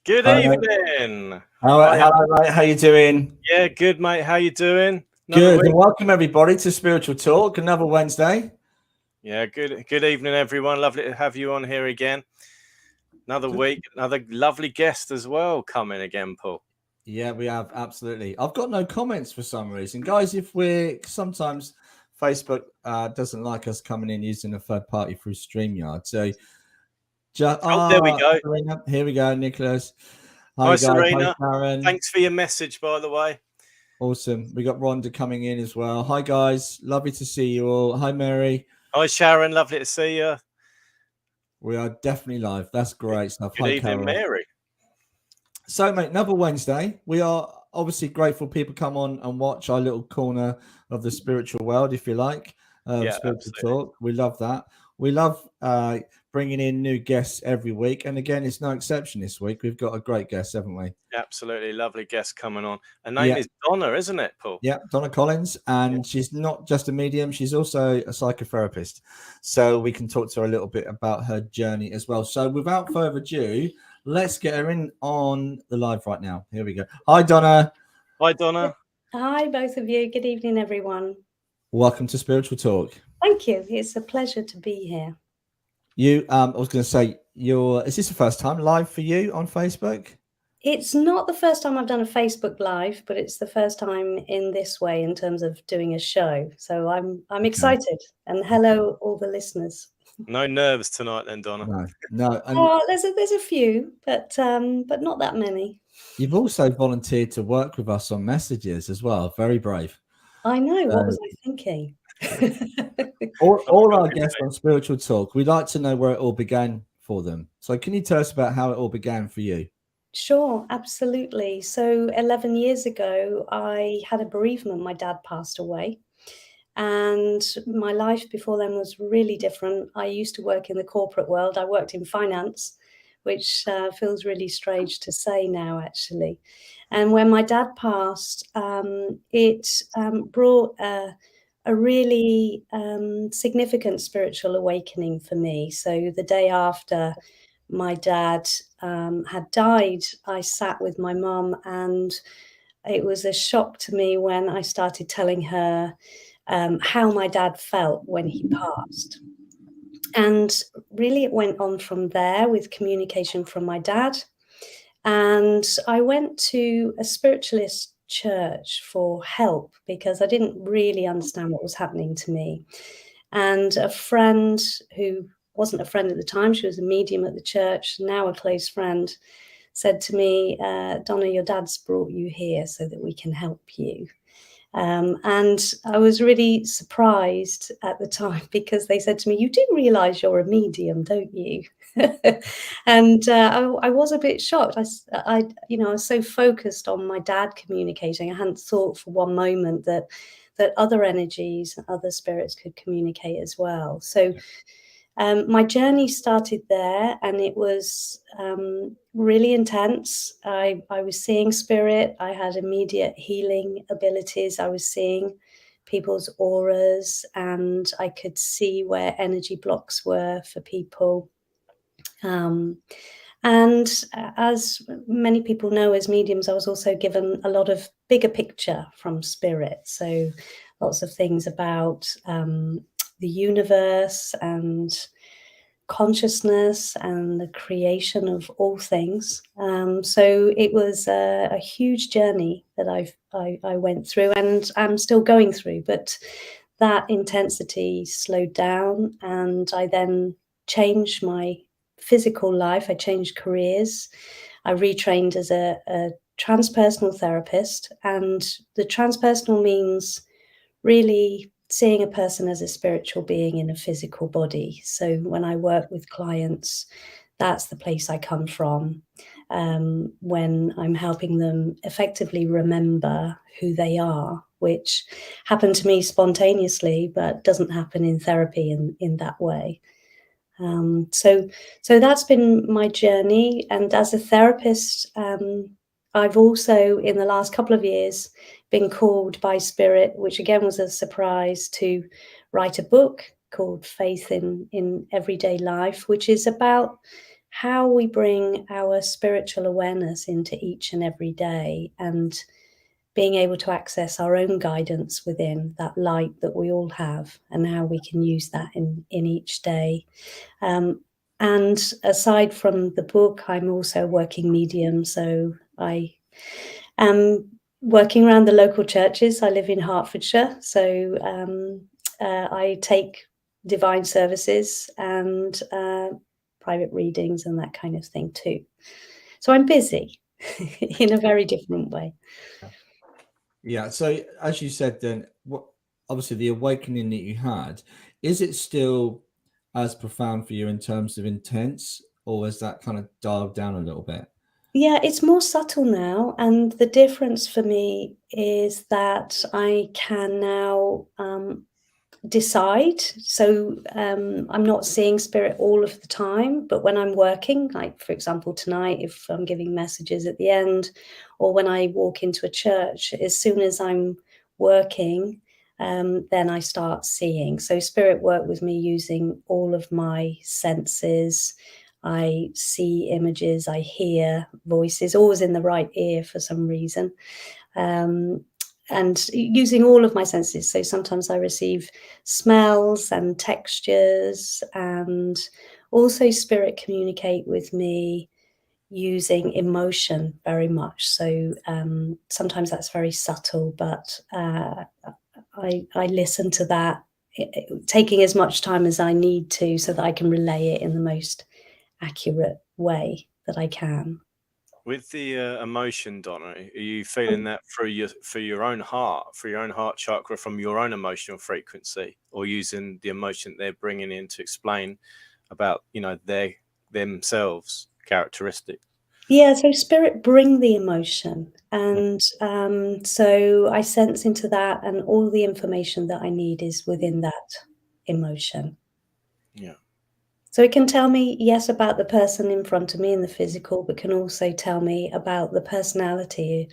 Good Hello, mate. evening. Hello, mate. How you doing? Yeah, good, mate. How you doing? Another Good. week? And welcome everybody to Spiritual Talk. Another Wednesday. Yeah, good. Good evening, everyone. Lovely to have you on here again. Another week, another lovely guest as well coming again, Paul. Yeah, we have, absolutely. I've got no comments for some reason, guys. If we're sometimes Facebook doesn't like us coming in using a third party through StreamYard. So There we go. Serena, here we go, Nicholas. Hi, Guys. Serena. Hi, Sharon. Thanks for your message, by the way. Awesome. We got Rhonda coming in as well. Hi, guys. Lovely to see you all. Hi, Mary. Hi, Sharon. Lovely to see you. We are definitely live. That's great stuff. Good Hi, evening, Carol. Mary. So, mate, another Wednesday. We are obviously grateful people come on and watch our little corner of the spiritual world, if you like. Yeah, Spiritual absolutely. Talk. We love that. We love bringing in new guests every week. And again, it's no exception this week. We've got a great guest, haven't we? Absolutely lovely guest coming on. Her name is Donna, isn't it, Paul? Yeah, Donna Collins. And she's not just a medium, she's also a psychotherapist. So we can talk to her a little bit about her journey as well. So without further ado, let's get her in on the live right now. Here we go. Hi, Donna. Hi, Donna. Hi, both of you. Good evening, everyone. Welcome to Spiritual Talk. Thank you. It's a pleasure to be here. I was going to say, is this the first time live for you on Facebook? It's not the first time I've done a Facebook Live, but it's the first time in this way in terms of doing a show. So I'm excited. And hello, all the listeners. No nerves tonight, then, Donna. No. There's a few, but not that many. You've also volunteered to work with us on messages as well. Very brave. I know. What was I thinking? all our guests on Spiritual Talk, we'd like to know where it all began for them. So can you tell us about how it all began for you? Sure, absolutely. So 11 years ago, I had a bereavement. My dad passed away. And my life before then was really different. I used to work in the corporate world. I worked in finance, which feels really strange to say now, actually. And when my dad passed, it brought a really significant spiritual awakening for me. So the day after my dad had died, I sat with my mum, and it was a shock to me when I started telling her how my dad felt when he passed. And really it went on from there with communication from my dad. And I went to a spiritualist church for help because I didn't really understand what was happening to me. And a friend who wasn't a friend at the time, she was a medium at the church, now a close friend, said to me, Donna, your dad's brought you here so that we can help you. And I was really surprised at the time because they said to me, you do realize you're a medium, don't you? And I was a bit shocked. I was so focused on my dad communicating. I hadn't thought for one moment that other energies and other spirits could communicate as well. So my journey started there, and it was really intense. I was seeing spirit. I had immediate healing abilities. I was seeing people's auras, and I could see where energy blocks were for people. And as many people know, as mediums, I was also given a lot of bigger picture from spirit. So lots of things about the universe and consciousness and the creation of all things. So it was a huge journey that I went through, and I'm still going through, but that intensity slowed down, and I then changed my physical life. I changed careers. I retrained as a transpersonal therapist, and the transpersonal means really seeing a person as a spiritual being in a physical body. So when I work with clients, that's the place I come from, when I'm helping them effectively remember who they are, which happened to me spontaneously, but doesn't happen in therapy in that way. So that's been my journey. And as a therapist, I've also, in the last couple of years, been called by Spirit, which again was a surprise, to write a book called Faith in Everyday Life, which is about how we bring our spiritual awareness into each and every day, and being able to access our own guidance within that light that we all have, and how we can use that in each day. And aside from the book, I'm also a working medium. So I am working around the local churches. I live in Hertfordshire. So I take divine services and private readings and that kind of thing too. So I'm busy in a very different way. Yeah. So as you said, then obviously the awakening that you had, is it still as profound for you in terms of intense, or has that kind of dialed down a little bit? Yeah, it's more subtle now. And the difference for me is that I can now decide. So I'm not seeing spirit all of the time, but when I'm working, like for example tonight, if I'm giving messages at the end, or when I walk into a church, as soon as I'm working, then I start seeing. So spirit work with me using all of my senses. I see images, I hear voices, always in the right ear for some reason. And using all of my senses. So sometimes I receive smells and textures, and also spirit communicate with me using emotion very much. So sometimes that's very subtle, but I listen to that, taking as much time as I need to so that I can relay it in the most accurate way that I can. With the emotion, Donna, are you feeling that through your own heart, chakra, from your own emotional frequency, or using the emotion they're bringing in to explain about, themselves characteristics? Yeah, so spirit bring the emotion, and so I sense into that, and all the information that I need is within that emotion. Yeah. So it can tell me, yes, about the person in front of me in the physical, but can also tell me about the personality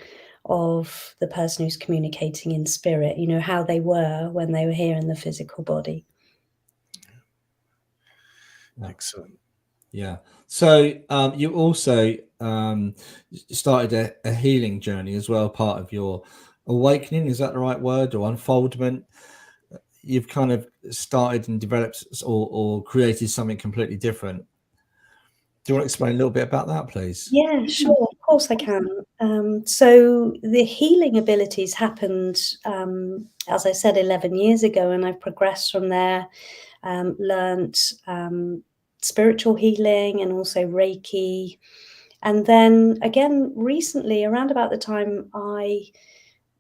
of the person who's communicating in spirit, how they were when they were here in the physical body. Excellent. Yeah. So you also started a healing journey as well, part of your awakening. Is that the right word, or unfoldment? You've kind of started and developed or created something completely different. Do you want to explain a little bit about that, please? Yeah, sure. Of course I can. So the healing abilities happened, as I said, 11 years ago, and I've progressed from there, learnt spiritual healing and also Reiki. And then again, recently, around about the time I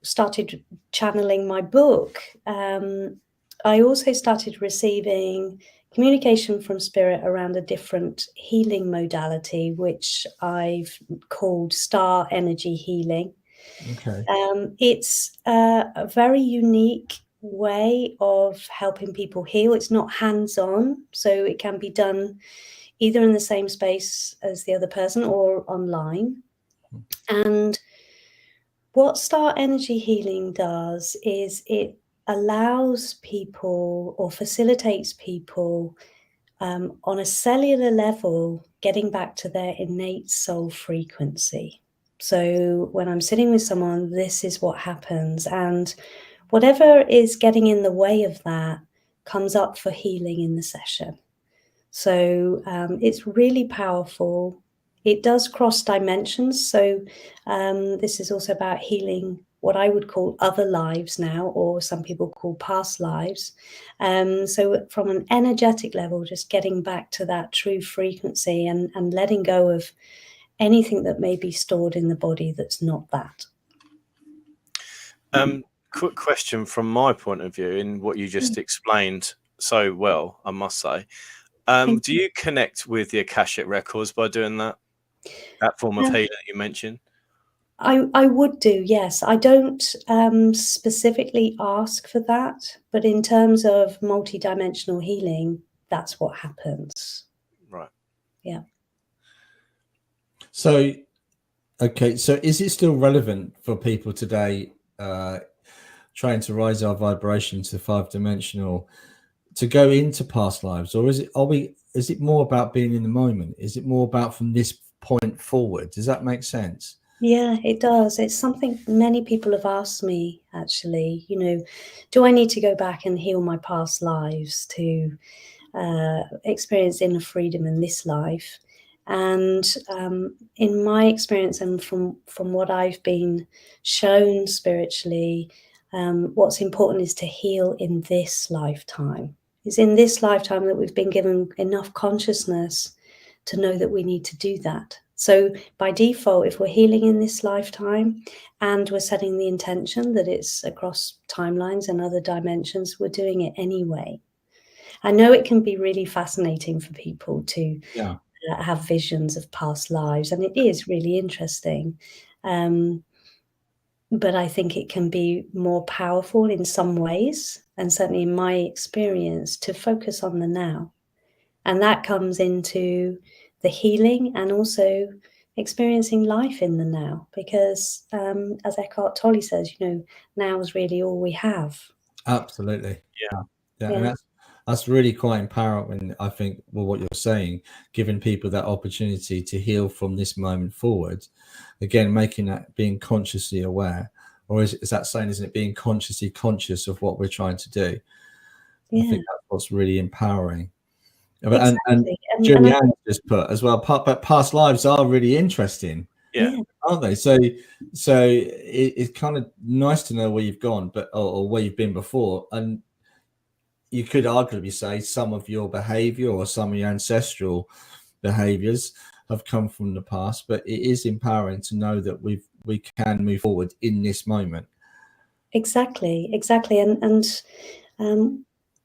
started channeling my book, I also started receiving communication from spirit around a different healing modality, which I've called star energy healing. Okay. It's a very unique way of helping people heal. It's not hands-on, so it can be done either in the same space as the other person or online. And what star energy healing does is it allows people, or facilitates people, on a cellular level, getting back to their innate soul frequency. So when I'm sitting with someone, this is what happens. And whatever is getting in the way of that comes up for healing in the session. So it's really powerful. It does cross dimensions. So this is also about healing what I would call other lives now, or some people call past lives. So from an energetic level, just getting back to that true frequency and letting go of anything that may be stored in the body that's not that. Quick question from my point of view, in what you just explained so well, I must say. Do you connect with the Akashic records by doing that form of healing that you mentioned? I would do, yes. I don't specifically ask for that, but in terms of multidimensional healing, that's what happens. Right. Yeah. So, okay. So is it still relevant for people today trying to rise our vibration to 5-dimensional to go into past lives, or are we is it more about being in the moment? Is it more about from this point forward? Does that make sense? Yeah, it does. It's something many people have asked me, actually. Do I need to go back and heal my past lives to experience inner freedom in this life? And in my experience, and from what I've been shown spiritually, what's important is to heal in this lifetime. It's in this lifetime that we've been given enough consciousness to know that we need to do that. So by default, if we're healing in this lifetime and we're setting the intention that it's across timelines and other dimensions, we're doing it anyway. I know it can be really fascinating for people to have visions of past lives, and it is really interesting. But I think it can be more powerful in some ways, and certainly in my experience, to focus on the now. And that comes into the healing and also experiencing life in the now, because as Eckhart Tolle says, now is really all we have. Absolutely. Yeah. And that's really quite empowering, I think. Well, what you're saying, giving people that opportunity to heal from this moment forward, again, making that being consciously aware, or is that saying, isn't it, being consciously conscious of what we're trying to do? I think that's what's really empowering. Exactly. And Julianne just put as well, but past lives are really interesting, aren't they? So it's kind of nice to know where you've gone, but or where you've been before, and you could arguably say some of your behavior or some of your ancestral behaviors have come from the past, but it is empowering to know that we can move forward in this moment. Exactly. And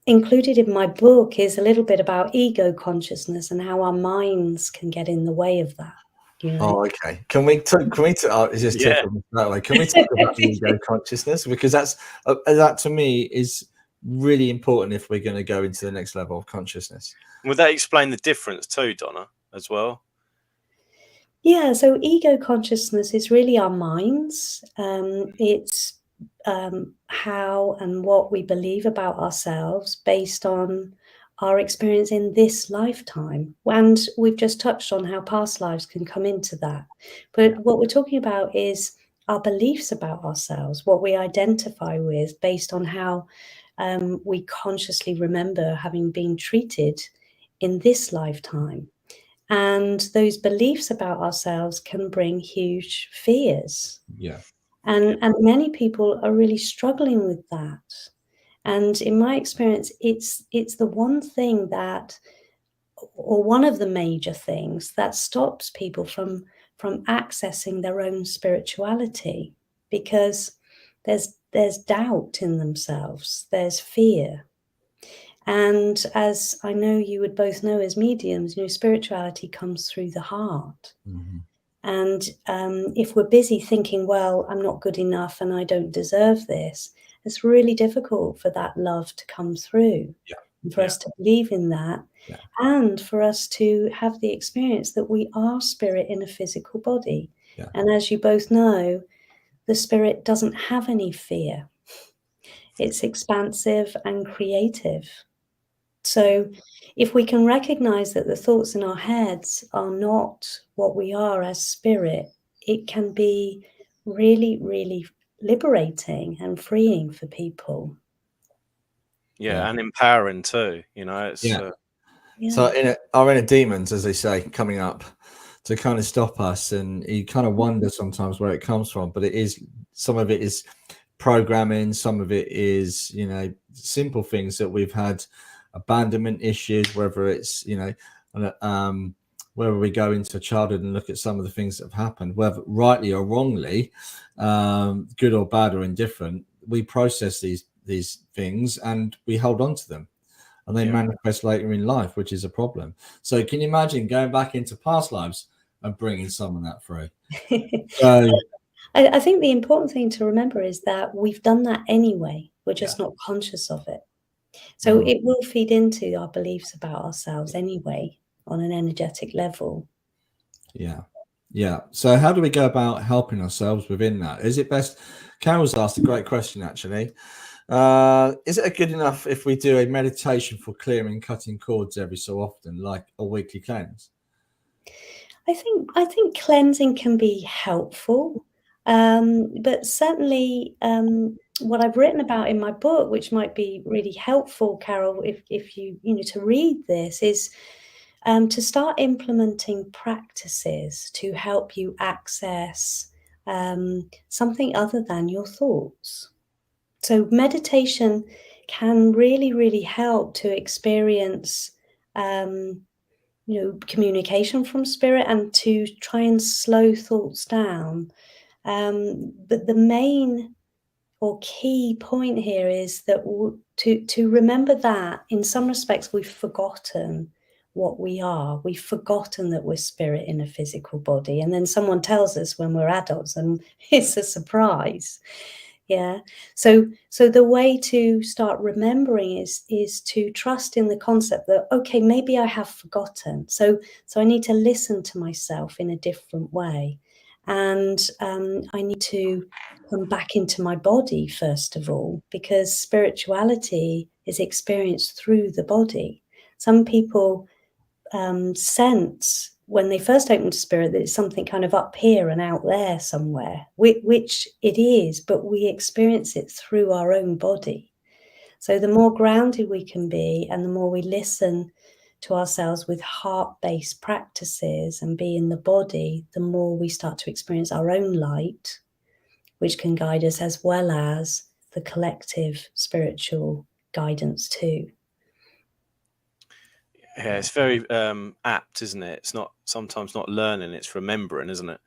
included in my book is a little bit about ego consciousness and how our minds can get in the way of that. Oh, okay. Can we talk that way? Can we talk about ego consciousness? Because that to me is really important if we're going to go into the next level of consciousness. Would that explain the difference too, Donna, as well? Yeah, so ego consciousness is really our minds. It's how and what we believe about ourselves based on our experience in this lifetime. And we've just touched on how past lives can come into that. But what we're talking about is our beliefs about ourselves, what we identify with based on how we consciously remember having been treated in this lifetime. And those beliefs about ourselves can bring huge fears. And many people are really struggling with that. And in my experience, it's the one thing that, or one of the major things that stops people from accessing their own spirituality, because there's doubt in themselves, there's fear. And as I know you would both know as mediums, spirituality comes through the heart. Mm-hmm. And if we're busy thinking, well, I'm not good enough and I don't deserve this, it's really difficult for that love to come through, and for us to believe in that, and for us to have the experience that we are spirit in a physical body. And as you both know, the spirit doesn't have any fear. It's expansive and creative. So if we can recognize that the thoughts in our heads are not what we are as spirit, it can be really, really liberating and freeing for people. And empowering too, it's So our inner demons, as they say, coming up to kind of stop us, and you kind of wonder sometimes where it comes from, but some of it is programming, some of it is simple things that we've had, abandonment issues, whether it's whether we go into childhood and look at some of the things that have happened, whether rightly or wrongly, good or bad or indifferent, we process these things and we hold on to them, and they manifest later in life, which is a problem. So can you imagine going back into past lives and bringing some of that through? I think the important thing to remember is that we've done that anyway. We're just not conscious of it. So it will feed into our beliefs about ourselves anyway on an energetic level. So how do we go about helping ourselves within that? Is it best? Carol's asked a great question, actually. Is it good enough if we do a meditation for clearing, cutting cords every so often, like a weekly cleanse? I think cleansing can be helpful, but certainly what I've written about in my book, which might be really helpful, Carol, if you to read this, is to start implementing practices to help you access something other than your thoughts. So meditation can really, really help to experience communication from spirit and to try and slow thoughts down. But the main or key point here is that to remember that in some respects we've forgotten what we are. We've forgotten that we're spirit in a physical body. And then someone tells us when we're adults, and it's a surprise. Yeah. So the way to start remembering is to trust in the concept that, okay, maybe I have forgotten. So I need to listen to myself in a different way. And I need to come back into my body, first of all, because spirituality is experienced through the body. Some people sense when they first open to spirit that it's something kind of up here and out there somewhere, which it is, but we experience it through our own body. So the more grounded we can be and the more we listen to ourselves with heart-based practices and be in the body, the more we start to experience our own light, which can guide us as well as the collective spiritual guidance too. Yeah, it's very apt, isn't it? It's not sometimes not learning, it's remembering, isn't it?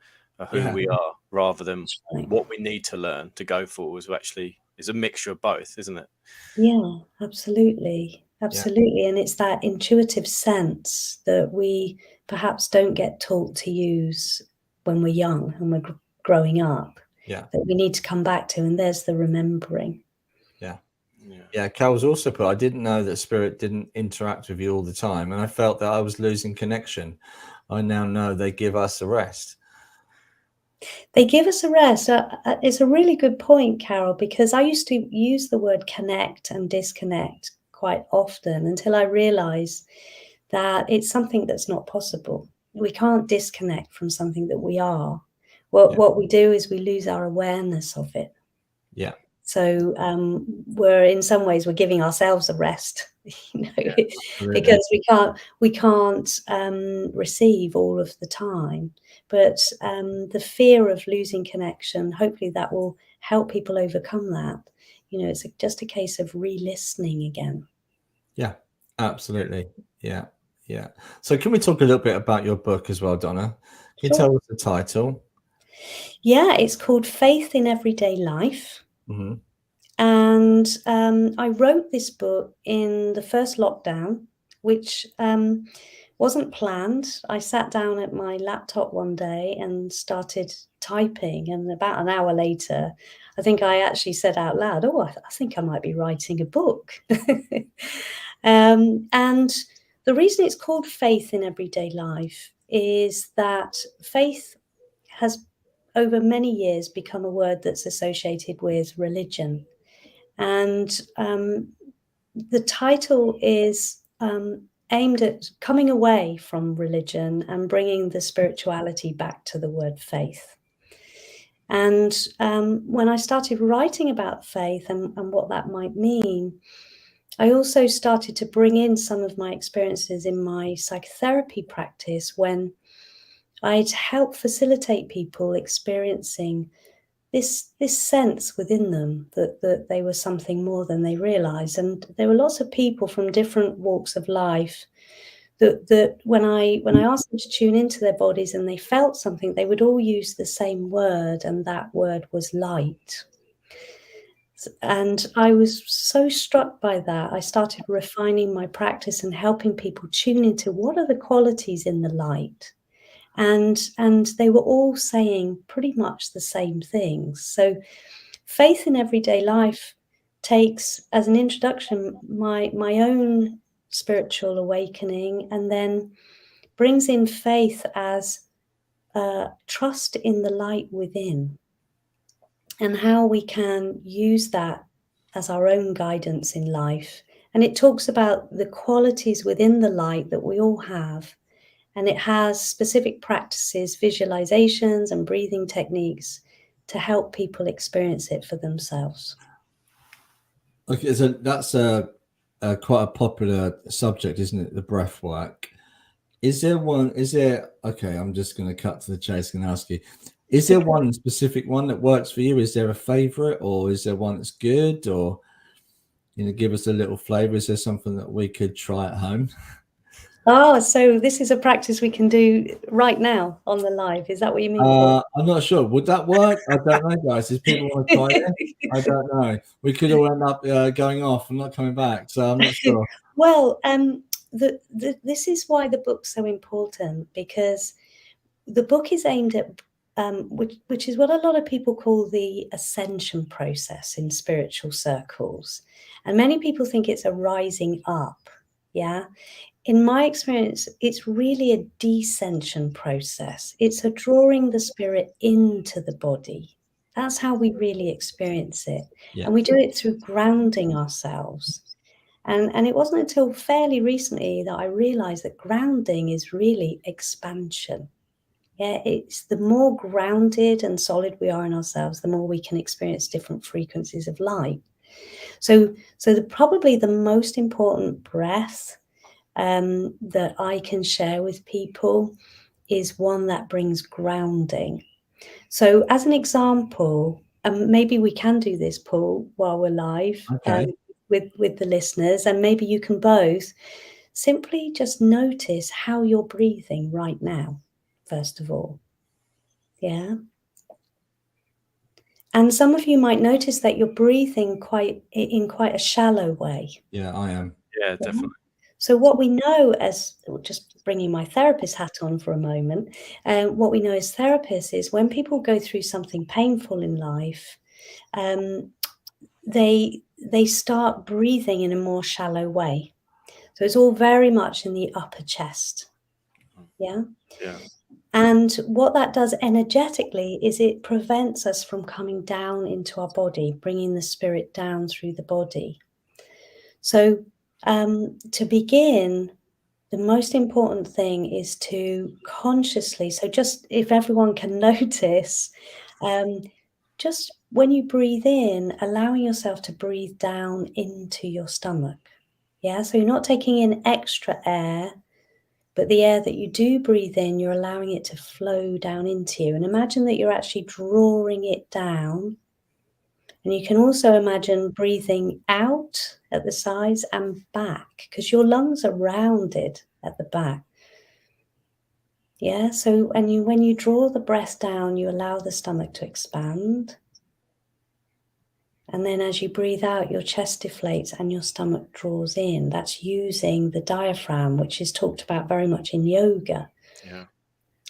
Who we are rather than what we need to learn to go forward. Actually, is a mixture of both, isn't it? Yeah, absolutely. Absolutely. And it's that intuitive sense that we perhaps don't get taught to use when we're young and we're growing up. Yeah. That we need to come back to, and there's the remembering. Yeah, Cal's also put, I didn't know that spirit didn't interact with you all the time, and I felt that I was losing connection. I now know they give us a rest. They give us a rest. It's a really good point, Carol, because I used to use the word connect and disconnect quite often until I realized that it's something that's not possible. We can't disconnect from something that we are. What we do is we lose our awareness of it. Yeah. So we're in some ways we're giving ourselves a rest, because we can't receive all of the time. But the fear of losing connection, hopefully that will help people overcome that. It's just a case of re-listening again. Yeah, absolutely. Yeah. So can we talk a little bit about your book as well, Donna? Can you tell us the title? Yeah, it's called Faith in Everyday Life. Mm-hmm. And I wrote this book in the first lockdown, which wasn't planned. I sat down at my laptop one day and started typing. And about an hour later, I think I actually said out loud, oh, I think I might be writing a book. And the reason it's called Faith in Everyday Life is that faith has over many years become a word that's associated with religion. And the title is aimed at coming away from religion and bringing the spirituality back to the word faith. And when I started writing about faith and what that might mean, I also started to bring in some of my experiences in my psychotherapy practice when I'd help facilitate people experiencing this sense within them that they were something more than they realized. And there were lots of people from different walks of life that when I asked them to tune into their bodies and they felt something, they would all use the same word, and that word was light. And I was so struck by that. I started refining my practice and helping people tune into what are the qualities in the light. And they were all saying pretty much the same things. So faith in everyday life takes as an introduction my own spiritual awakening, and then brings in faith as trust in the light within, and how we can use that as our own guidance in life. And it talks about the qualities within the light that we all have. And it has specific practices, visualizations, and breathing techniques to help people experience it for themselves. Okay, so that's quite a popular subject, isn't it? The breath work. Is there one? Okay, I'm just going to cut to the chase and ask you: is there one specific one that works for you? Is there a favorite, or is there one that's good? Or give us a little flavor. Is there something that we could try at home? Oh, so this is a practice we can do right now on the live. Is that what you mean? I'm not sure. Would that work? I don't know, guys. If people want to try it, I don't know. We could all end up going off and not coming back. So I'm not sure. Well, this is why the book's so important, because the book is aimed at which is what a lot of people call the ascension process in spiritual circles. And many people think it's a rising up. Yeah. In my experience, it's really a descension process. It's a drawing the spirit into the body. That's how we really experience it. Yeah. And we do it through grounding ourselves. And it wasn't until fairly recently that I realized that grounding is really expansion. Yeah, it's the more grounded and solid we are in ourselves, the more we can experience different frequencies of light. So probably the most important breath that I can share with people is one that brings grounding. So as an example, maybe we can do this, Paul, while we're live. Okay. With the listeners, and maybe you can both simply just notice how you're breathing right now, first of all. Yeah. And some of you might notice that you're breathing in quite a shallow way. Yeah, I am. Yeah, definitely. So what we know, as just bringing my therapist hat on for a moment, what we know as therapists is when people go through something painful in life, they start breathing in a more shallow way. So it's all very much in the upper chest. Yeah. Yeah. And what that does energetically is it prevents us from coming down into our body, bringing the spirit down through the body. So to begin, the most important thing is to consciously, so just if everyone can notice, just when you breathe in, allowing yourself to breathe down into your stomach. Yeah, so you're not taking in extra air, but the air that you do breathe in, you're allowing it to flow down into you. And imagine that you're actually drawing it down. And you can also imagine breathing out at the sides and back, because your lungs are rounded at the back. Yeah, so when you draw the breath down, you allow the stomach to expand. And then as you breathe out, your chest deflates and your stomach draws in. That's using the diaphragm, which is talked about very much in yoga. Yeah.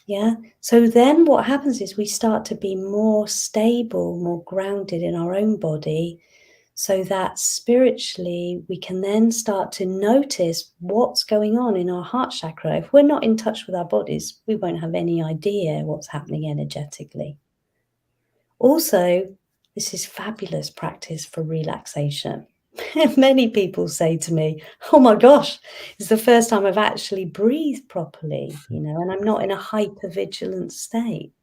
Yeah. So then what happens is we start to be more stable, more grounded in our own body, so that spiritually we can then start to notice what's going on in our heart chakra. If we're not in touch with our bodies, we won't have any idea what's happening energetically. Also, this is fabulous practice for relaxation. Many people say to me, oh my gosh, it's the first time I've actually breathed properly, and I'm not in a hypervigilant state.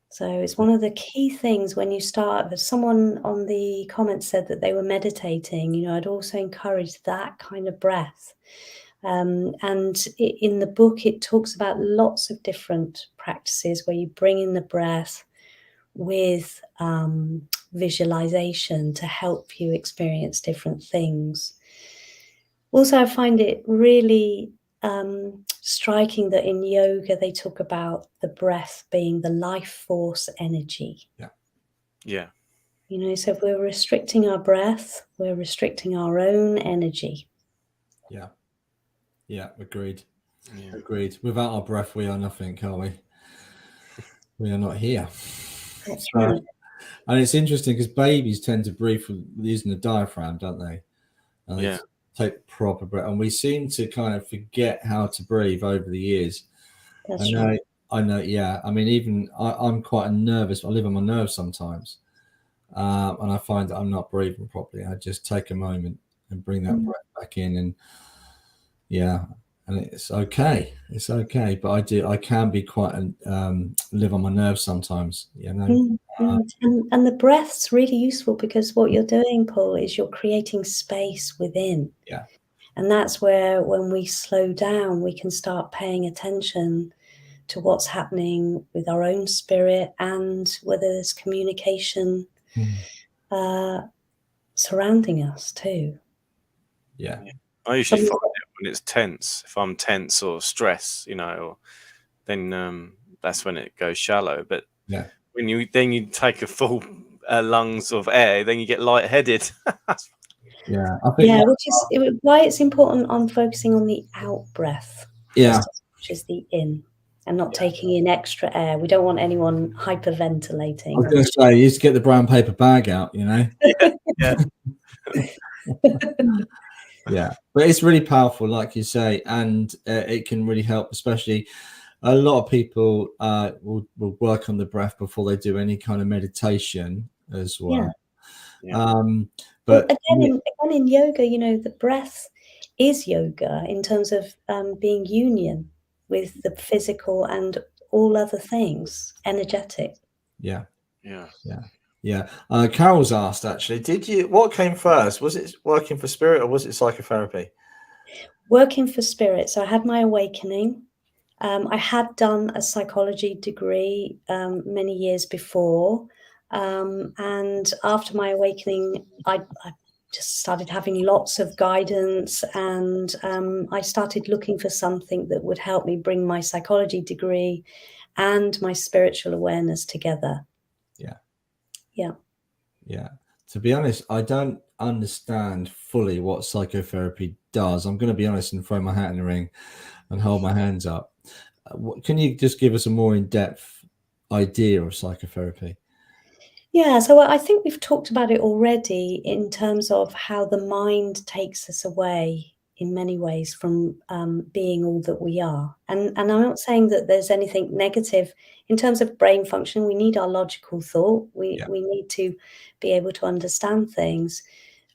So it's one of the key things when you start. Someone on the comments said that they were meditating. I'd also encourage that kind of breath. And in the book, it talks about lots of different practices where you bring in the breath with visualization to help you experience different things. Also, I find it really striking that in yoga they talk about the breath being the life force energy. Yeah. So if we're restricting our breath, we're restricting our own energy. Yeah, agreed. Without our breath, we are nothing, are we? We are not here. That's right. And it's interesting because babies tend to breathe using the diaphragm, don't they? And they take proper breath. And we seem to kind of forget how to breathe over the years. That's right. I know. Yeah. I mean, even I'm quite nervous. I live on my nerves sometimes. and I find that I'm not breathing properly, I just take a moment and bring that breath back in, and and it's okay. It's okay, but I can be quite live on my nerves sometimes, you know. And the breath's really useful, because what you're doing, Paul, is you're creating space within. Yeah. And that's where, when we slow down, we can start paying attention to what's happening with our own spirit, and whether there's communication surrounding us too. Yeah. I usually find it when it's tense. If I'm tense or stressed, you know, then that's when it goes shallow. But when you take a full lungs of air, then you get lightheaded. Yeah, I think which is why it's important on focusing on the out breath, just as much as the in, and not taking in extra air. We don't want anyone hyperventilating. I was going to say, you used to get the brown paper bag out, you know. Yeah, but it's really powerful, like you say, and it can really help. Especially, a lot of people will work on the breath before they do any kind of meditation as well. But again, in yoga, you know, the breath is yoga in terms of being union with the physical and all other things, energetic. Carol's asked, actually, what came first? Was it working for spirit, or was it psychotherapy? Working for spirit. So I had my awakening. I had done a psychology degree many years before. And after my awakening, I just started having lots of guidance, and I started looking for something that would help me bring my psychology degree and my spiritual awareness together. To be honest, I don't understand fully what psychotherapy does. I'm going to be honest and throw my hat in the ring and hold my hands up. Can you just give us a more in-depth idea of psychotherapy? Yeah, so I think we've talked about it already, in terms of how the mind takes us away in many ways from being all that we are. And I'm not saying that there's anything negative in terms of brain function. We need our logical thought. We need to be able to understand things.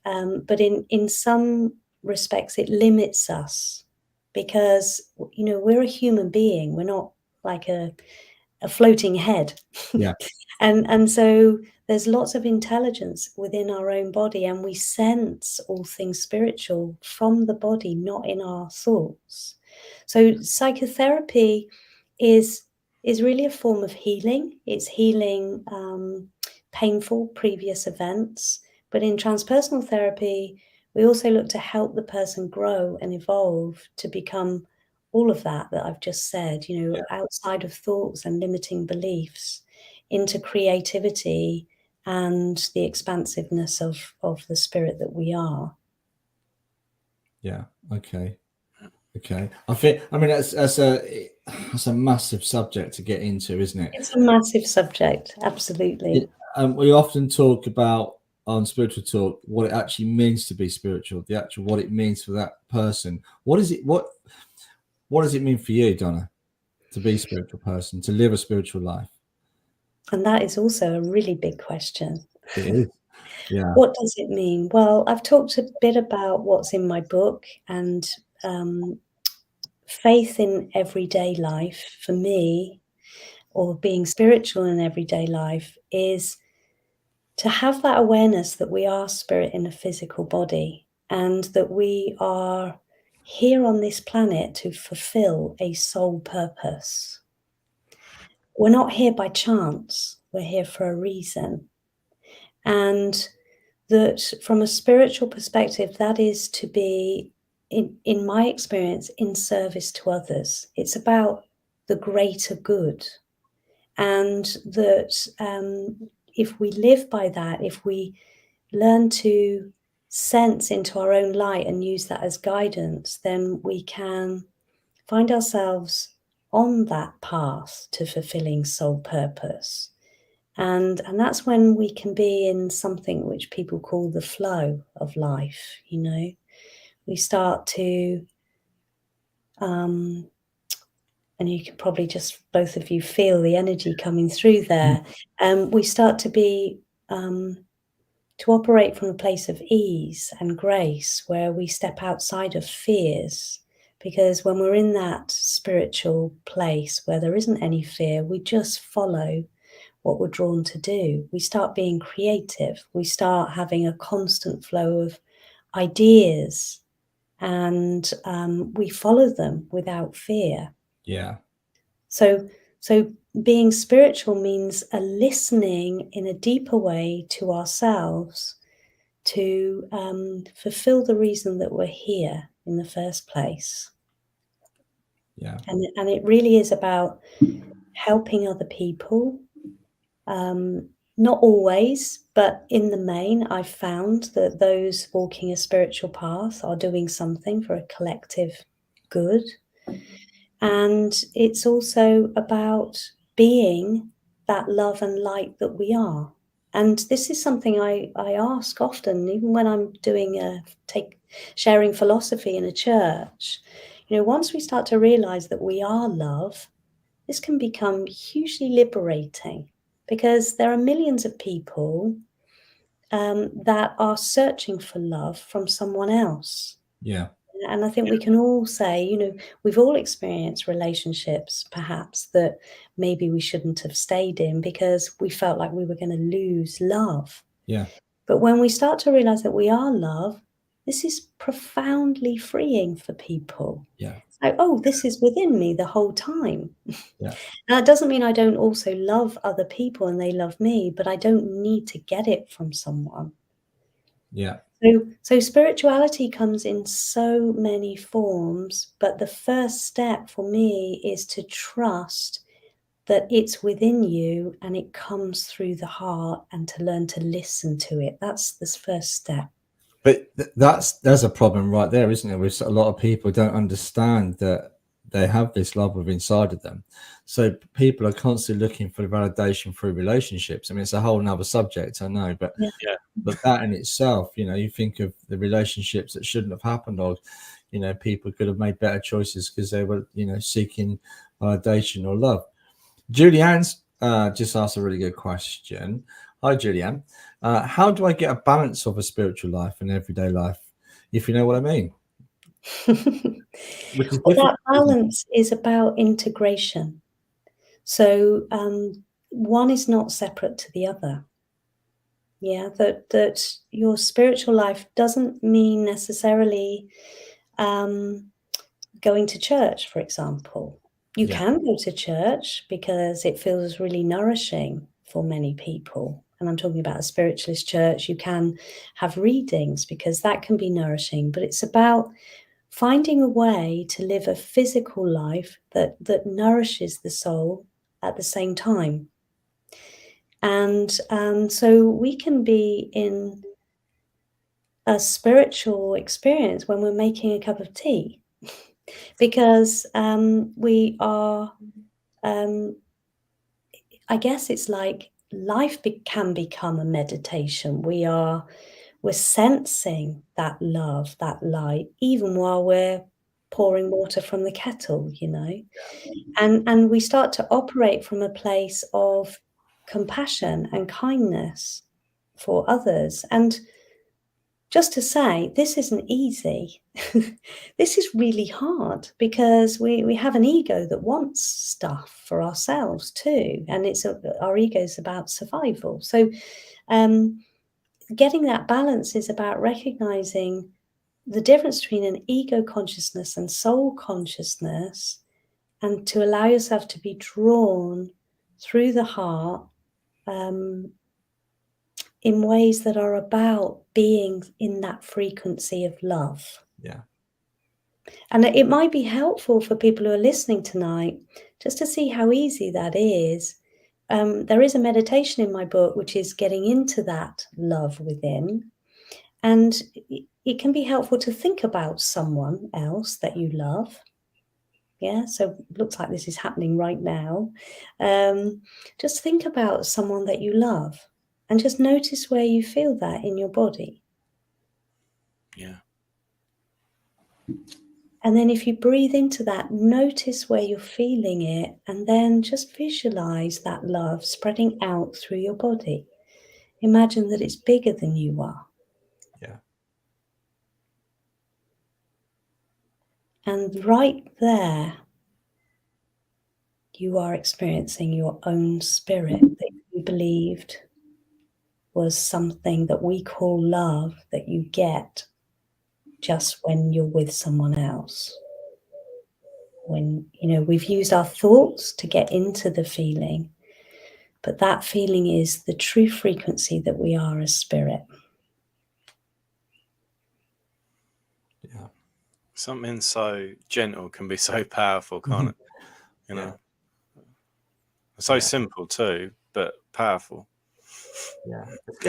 But in some respects, it limits us, because, you know, we're a human being. We're not like a floating head. And so there's lots of intelligence within our own body, and we sense all things spiritual from the body, not in our thoughts. So psychotherapy is really a form of healing. It's healing painful previous events. But in transpersonal therapy, we also look to help the person grow and evolve to become all of that I've just said, you know, outside of thoughts and limiting beliefs, into creativity and the expansiveness of the spirit that we are. Okay. I mean, that's a massive subject to get into, isn't it? It's a massive subject, absolutely. We often talk about, on Spiritual Talk, what it actually means to be spiritual, what it means for that person. What does it mean for you, Donna, to be a spiritual person, to live a spiritual life? And that is also a really big question. It is. Yeah. What does it mean? Well, I've talked a bit about what's in my book, and faith in everyday life for me, or being spiritual in everyday life, is to have that awareness that we are spirit in a physical body, and that we are here on this planet to fulfill a soul purpose. We're not here by chance. We're here for a reason. And that from a spiritual perspective, that is to be, in my experience, in service to others. It's about the greater good. And that if we live by that, if we learn to sense into our own light and use that as guidance, then we can find ourselves on that path to fulfilling soul purpose. And that's when we can be in something which people call the flow of life, you know. We start to, and you can probably just, both of you, feel the energy coming through there. We start to be to operate from a place of ease and grace, where we step outside of fears. Because when we're in that spiritual place where there isn't any fear, we just follow what we're drawn to do. We start being creative. We start having a constant flow of ideas, and we follow them without fear. Yeah. So being spiritual means a listening in a deeper way to ourselves, to fulfill the reason that we're here in the first place. Yeah. And it really is about helping other people. Not always, but in the main, I've found that those walking a spiritual path are doing something for a collective good. And it's also about being that love and light that we are. And this is something I ask often, even when I'm doing sharing philosophy in a church. You know, once we start to realize that we are love, this can become hugely liberating, because there are millions of people that are searching for love from someone else. Yeah. And I think we can all say, you know, we've all experienced relationships perhaps that maybe we shouldn't have stayed in because we felt like we were going to lose love. Yeah. But when we start to realize that we are love, this is profoundly freeing for people. Yeah. Like, oh, this is within me the whole time. Yeah. Now, it doesn't mean I don't also love other people and they love me, but I don't need to get it from someone. Yeah. So spirituality comes in so many forms, but the first step for me is to trust that it's within you and it comes through the heart, and to learn to listen to it. That's the first step. But there's a problem right there, isn't it? With a lot of people don't understand that they have this love within inside of them. So people are constantly looking for validation through relationships. I mean, it's a whole nother subject, I know, but but that in itself, you know, you think of the relationships that shouldn't have happened, or, you know, people could have made better choices because they were, you know, seeking validation or love. Julianne's just asked a really good question. Hi, Julianne. How do I get a balance of a spiritual life and everyday life, if you know what I mean? Which is Well, difficult, that balance is about integration. So one is not separate to the other. Yeah, that your spiritual life doesn't mean necessarily going to church, for example. You can go to church because it feels really nourishing for many people. And I'm talking about a spiritualist church. You can have readings because that can be nourishing, but it's about finding a way to live a physical life that nourishes the soul at the same time. And so we can be in a spiritual experience when we're making a cup of tea, because we are, I guess it's like life can become a meditation. We're sensing that love, that light, even while we're pouring water from the kettle, you know. And we start to operate from a place of compassion and kindness for others. And just to say, this isn't easy. This is really hard, because we have an ego that wants stuff for ourselves too. And our ego is about survival. So getting that balance is about recognizing the difference between an ego consciousness and soul consciousness, and to allow yourself to be drawn through the heart in ways that are about being in that frequency of love. Yeah. And it might be helpful for people who are listening tonight just to see how easy that is. There is a meditation in my book which is getting into that love within. And it can be helpful to think about someone else that you love. Yeah, so it looks like this is happening right now. Just think about someone that you love and just notice where you feel that in your body. Yeah. And then if you breathe into that, notice where you're feeling it, and then just visualize that love spreading out through your body. imagine that it's bigger than you are. Yeah. And right there, you are experiencing your own spirit that you believed was something that we call love, that you get just when you're with someone else. When, you know, we've used our thoughts to get into the feeling, but that feeling is the true frequency that we are as spirit. Yeah. Something so gentle can be so powerful, can't it? You know, so simple too, but powerful. Yeah.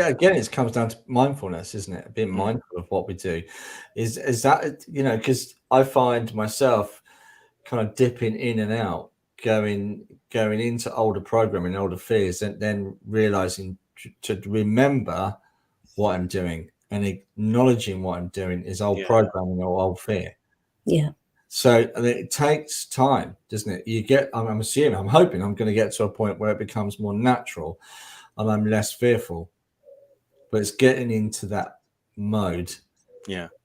Again, it comes down to mindfulness, isn't it? Being mindful of what we do. Is that, you know, because I find myself kind of dipping in and out, going into older programming, older fears, and then realizing to remember what I'm doing and acknowledging what I'm doing is old programming or old fear. Yeah. So it takes time, doesn't it? You get, I'm assuming, I'm hoping I'm going to get to a point where it becomes more natural and I'm less fearful. But it's getting into that mode,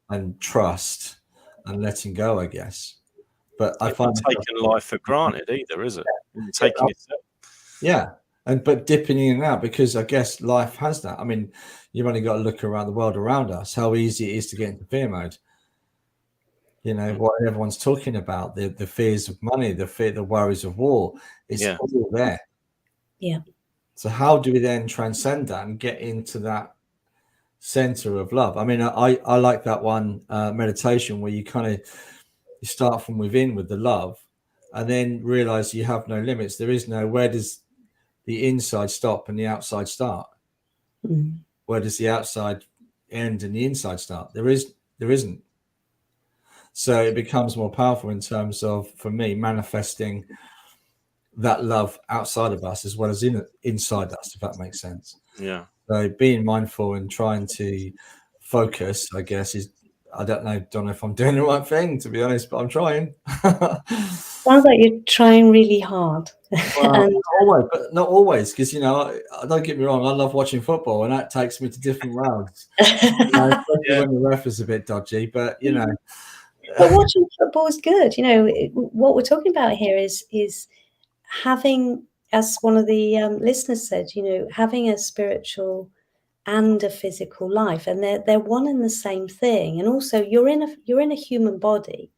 and trust and letting go, I guess. But I find taking life for granted either, is it? Taking yourself. Yeah, but dipping in and out, because I guess life has that. I mean, you've only got to look around the world around us, how easy it is to get into fear mode. You know, what everyone's talking about, the fears of money, the worries of war, it's all there. Yeah. So how do we then transcend that and get into that center of love? I mean, I like that one meditation where you start from within with the love and then realize you have no limits. There is no, where does the inside stop and the outside start? Where does the outside end and the inside start? There isn't. So it becomes more powerful in terms of, for me, manifesting that love outside of us as well as inside us, if that makes sense. Yeah. So being mindful and trying to focus, I guess, is, I don't know if I'm doing the right thing, to be honest, but I'm trying. Sounds like you're trying really hard. Well, not always, because, you know, don't get me wrong, I love watching football, and that takes me to different rounds. You know, especially when the ref is a bit dodgy, but, you know. But watching football is good. You know, what we're talking about here is having, as one of the listeners said, you know, having a spiritual and a physical life, and they're one and the same thing. And also, you're in a human body,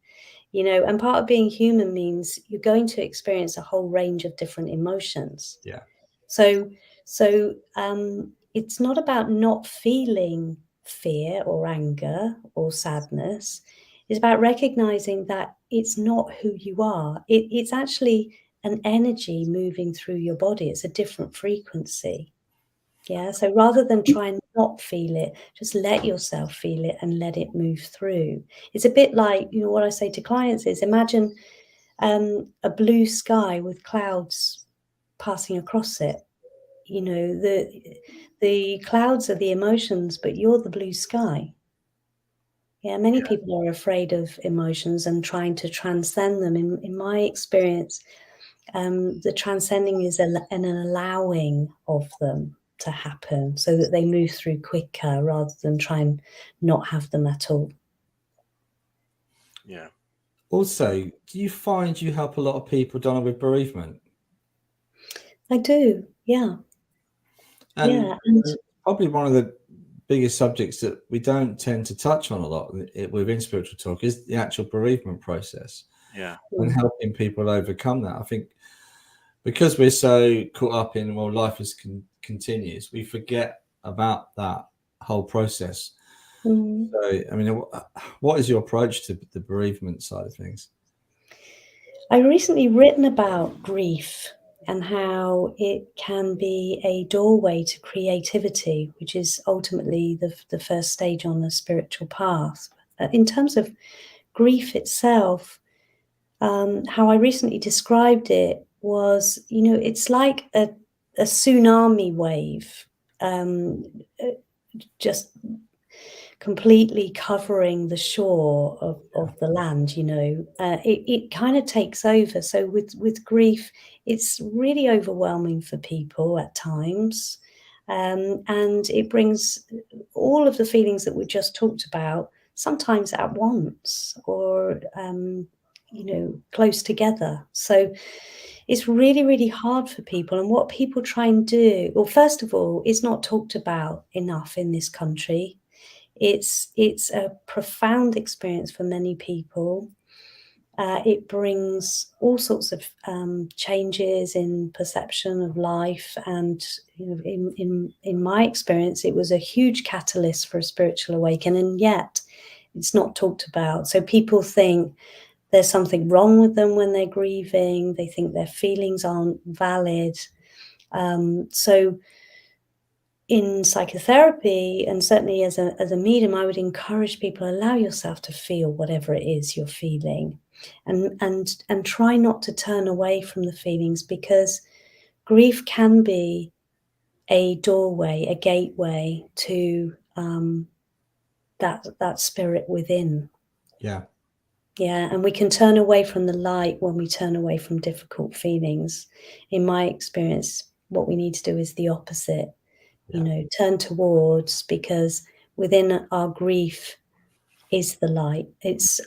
you know, and part of being human means you're going to experience a whole range of different emotions. Yeah. So it's not about not feeling fear or anger or sadness. It's about recognizing that it's not who you are. It's actually an energy moving through your body. It's a different frequency. Yeah. So rather than try and not feel it, just let yourself feel it and let it move through. It's a bit like, you know, what I say to clients is, imagine a blue sky with clouds passing across it. You know, the clouds are the emotions, but you're the blue sky. Yeah, many people are afraid of emotions and trying to transcend them. In my experience, the transcending is an allowing of them to happen so that they move through quicker rather than try and not have them at all. Yeah. Also, do you find you help a lot of people, Donna, with bereavement? I do, yeah. And probably one of the biggest subjects that we don't tend to touch on a lot within spiritual talk is the actual bereavement process. Yeah. And helping people overcome that. I think because we're so caught up in, well, life continues, we forget about that whole process. So, I mean, what is your approach to the bereavement side of things? I recently written about grief and how it can be a doorway to creativity, which is ultimately the first stage on the spiritual path. In terms of grief itself, how I recently described it was, you know, it's like a tsunami wave, just completely covering the shore of the land, you know. It kind of takes over. So with grief, it's really overwhelming for people at times. And it brings all of the feelings that we just talked about, sometimes at once, or close together. So it's really, really hard for people. And what people try and do, well, first of all, is not talked about enough in this country. It's a profound experience for many people. It brings all sorts of changes in perception of life, and in my experience, it was a huge catalyst for a spiritual awakening, and yet it's not talked about. So people think there's something wrong with them when they're grieving. They think their feelings aren't valid. So in psychotherapy, and certainly as a medium, I would encourage people, allow yourself to feel whatever it is you're feeling, and try not to turn away from the feelings, because grief can be a doorway, a gateway to that spirit within. Yeah. Yeah, and we can turn away from the light when we turn away from difficult feelings. In my experience, what we need to do is the opposite. Turn towards, because within our grief is the light. It's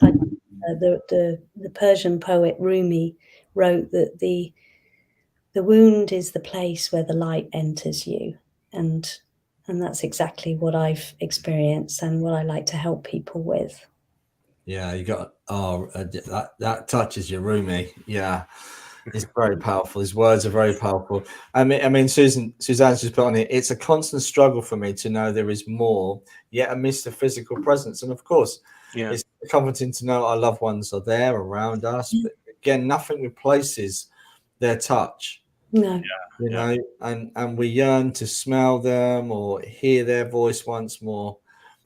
the Persian poet Rumi wrote that the wound is the place where the light enters you, and that's exactly what I've experienced and what I like to help people with. Yeah, you got that touches your Rumi. Yeah, it's very powerful. His words are very powerful. I mean, Suzanne's just put on here. It's a constant struggle for me to know there is more, yet amidst the physical presence. And of course, it's comforting to know our loved ones are there around us. But again, nothing replaces their touch. No. You know, and we yearn to smell them or hear their voice once more.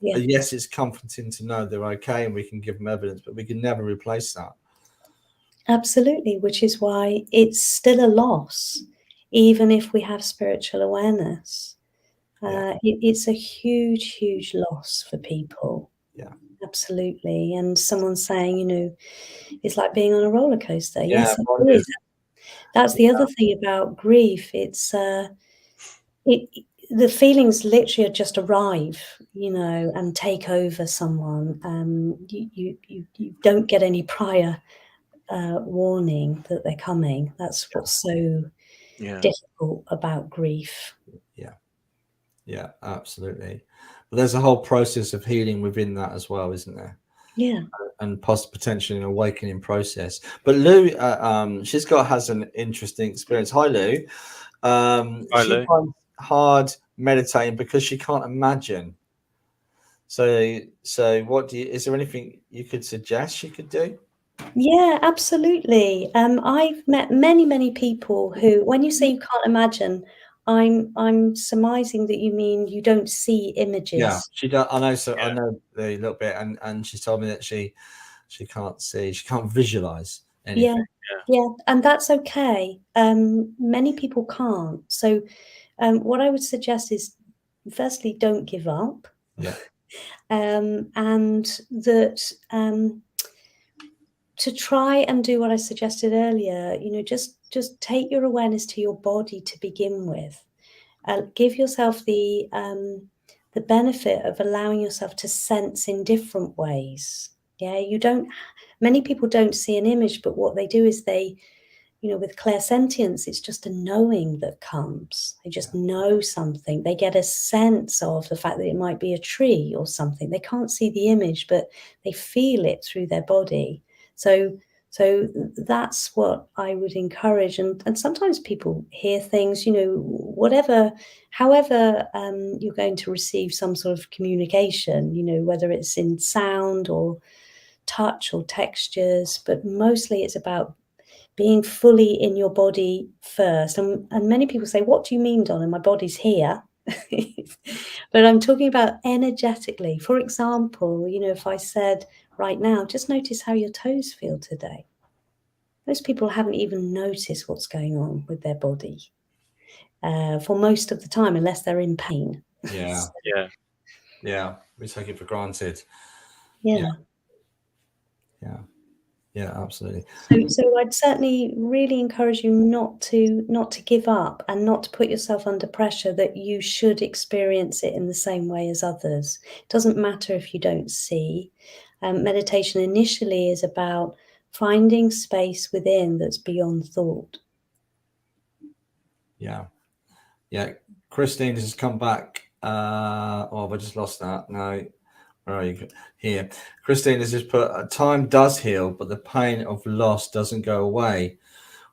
Yeah. Yes, it's comforting to know they're okay and we can give them evidence, but we can never replace that. Absolutely, which is why it's still a loss, even if we have spiritual awareness. It's a huge, huge loss for people. Yeah, absolutely. And someone saying, it's like being on a roller coaster. Yeah, Yes, it is. That's the other thing about grief. It's the feelings literally just arrive, and take over someone. You don't get any prior warning that they're coming. That's what's so difficult about grief. Yeah, absolutely. But there's a whole process of healing within that as well, isn't there? Yeah. And potentially an awakening process. But Lou, has an interesting experience. Hi, Lou. She finds hard meditating because she can't imagine. So is there anything you could suggest she could do? Yeah, absolutely. I've met many, many people who, when you say you can't imagine, I'm surmising that you mean you don't see images. Yeah, she does. I know. So I know a little bit, and she's told me that she can't see, she can't visualize anything. Yeah, and that's okay. Many people can't. So, what I would suggest is, firstly, don't give up. Yeah. And that to try and do what I suggested earlier, just take your awareness to your body to begin with. Give yourself the benefit of allowing yourself to sense in different ways. Yeah, many people don't see an image, but what they do is they, with clairsentience, it's just a knowing that comes. They just know something. They get a sense of the fact that it might be a tree or something. They can't see the image, but they feel it through their body. So that's what I would encourage. And sometimes people hear things, however you're going to receive some sort of communication, whether it's in sound or touch or textures, but mostly it's about being fully in your body first. And many people say, what do you mean, Donna? My body's here. But I'm talking about energetically. For example, if I said right now, just notice how your toes feel today. Most people haven't even noticed what's going on with their body for most of the time, unless they're in pain. Yeah. We take it for granted. Yeah. Yeah, absolutely. So I'd certainly really encourage you not to give up and not to put yourself under pressure that you should experience it in the same way as others. It doesn't matter if you don't see. Meditation initially is about finding space within that's beyond thought. Yeah. Christine has come back. Oh, I just lost that. No, where are you? Here. Christine has just put, time does heal, but the pain of loss doesn't go away.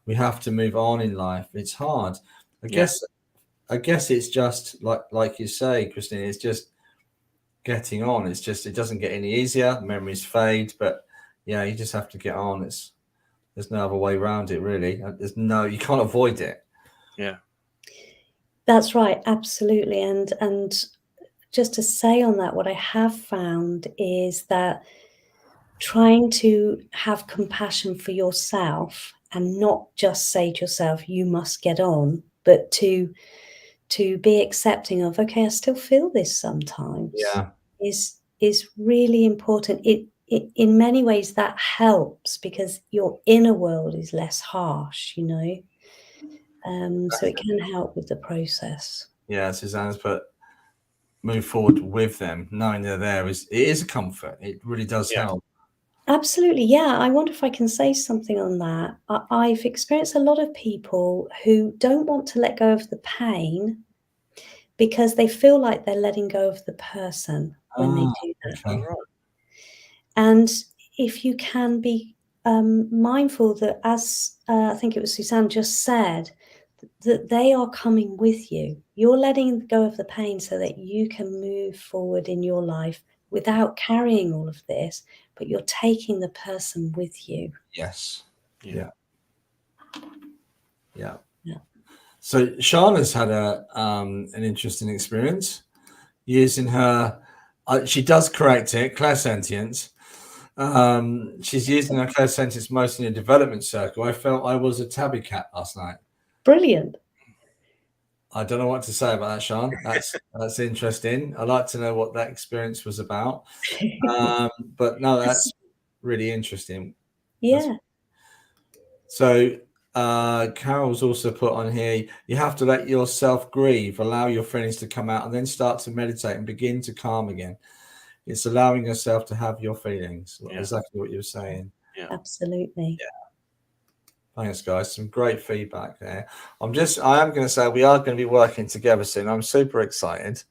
We have to move on in life. It's hard. I guess it's just like you say, Christine, it's just getting on. It's just, it doesn't get any easier. Memories fade, but yeah, you just have to get on. There's no other way around it, really. You can't avoid it. Yeah. That's right, absolutely. And just to say on that, what I have found is that trying to have compassion for yourself and not just say to yourself, you must get on, but to be accepting of, okay, I still feel this sometimes, is really important. It in many ways that helps because your inner world is less harsh, you know. So it can help with the process. Yeah, Suzanne's put, move forward with them, knowing they're there it is a comfort. It really does help. Absolutely, yeah. I wonder if I can say something on that. I've experienced a lot of people who don't want to let go of the pain because they feel like they're letting go of the person when they do that. Okay. And if you can be mindful that, as I think it was Suzanne just said, that they are coming with you. You're letting go of the pain so that you can move forward in your life without carrying all of this, but you're taking the person with you. Yes. Yeah. So Shana's had an interesting experience using her. She does correct it, clairsentience. She's using her clairsentience mostly in a development circle. I felt I was a tabby cat last night. Brilliant. I don't know what to say about that, Sean. That's interesting. I'd like to know what that experience was about. But no, that's really interesting. Yeah. So Carol's also put on here, you have to let yourself grieve, allow your feelings to come out, and then start to meditate and begin to calm again. It's allowing yourself to have your feelings. Exactly what you were saying. Yeah. Absolutely. Yeah. Thanks, guys. Some great feedback there. I am going to say we are going to be working together soon. I'm super excited.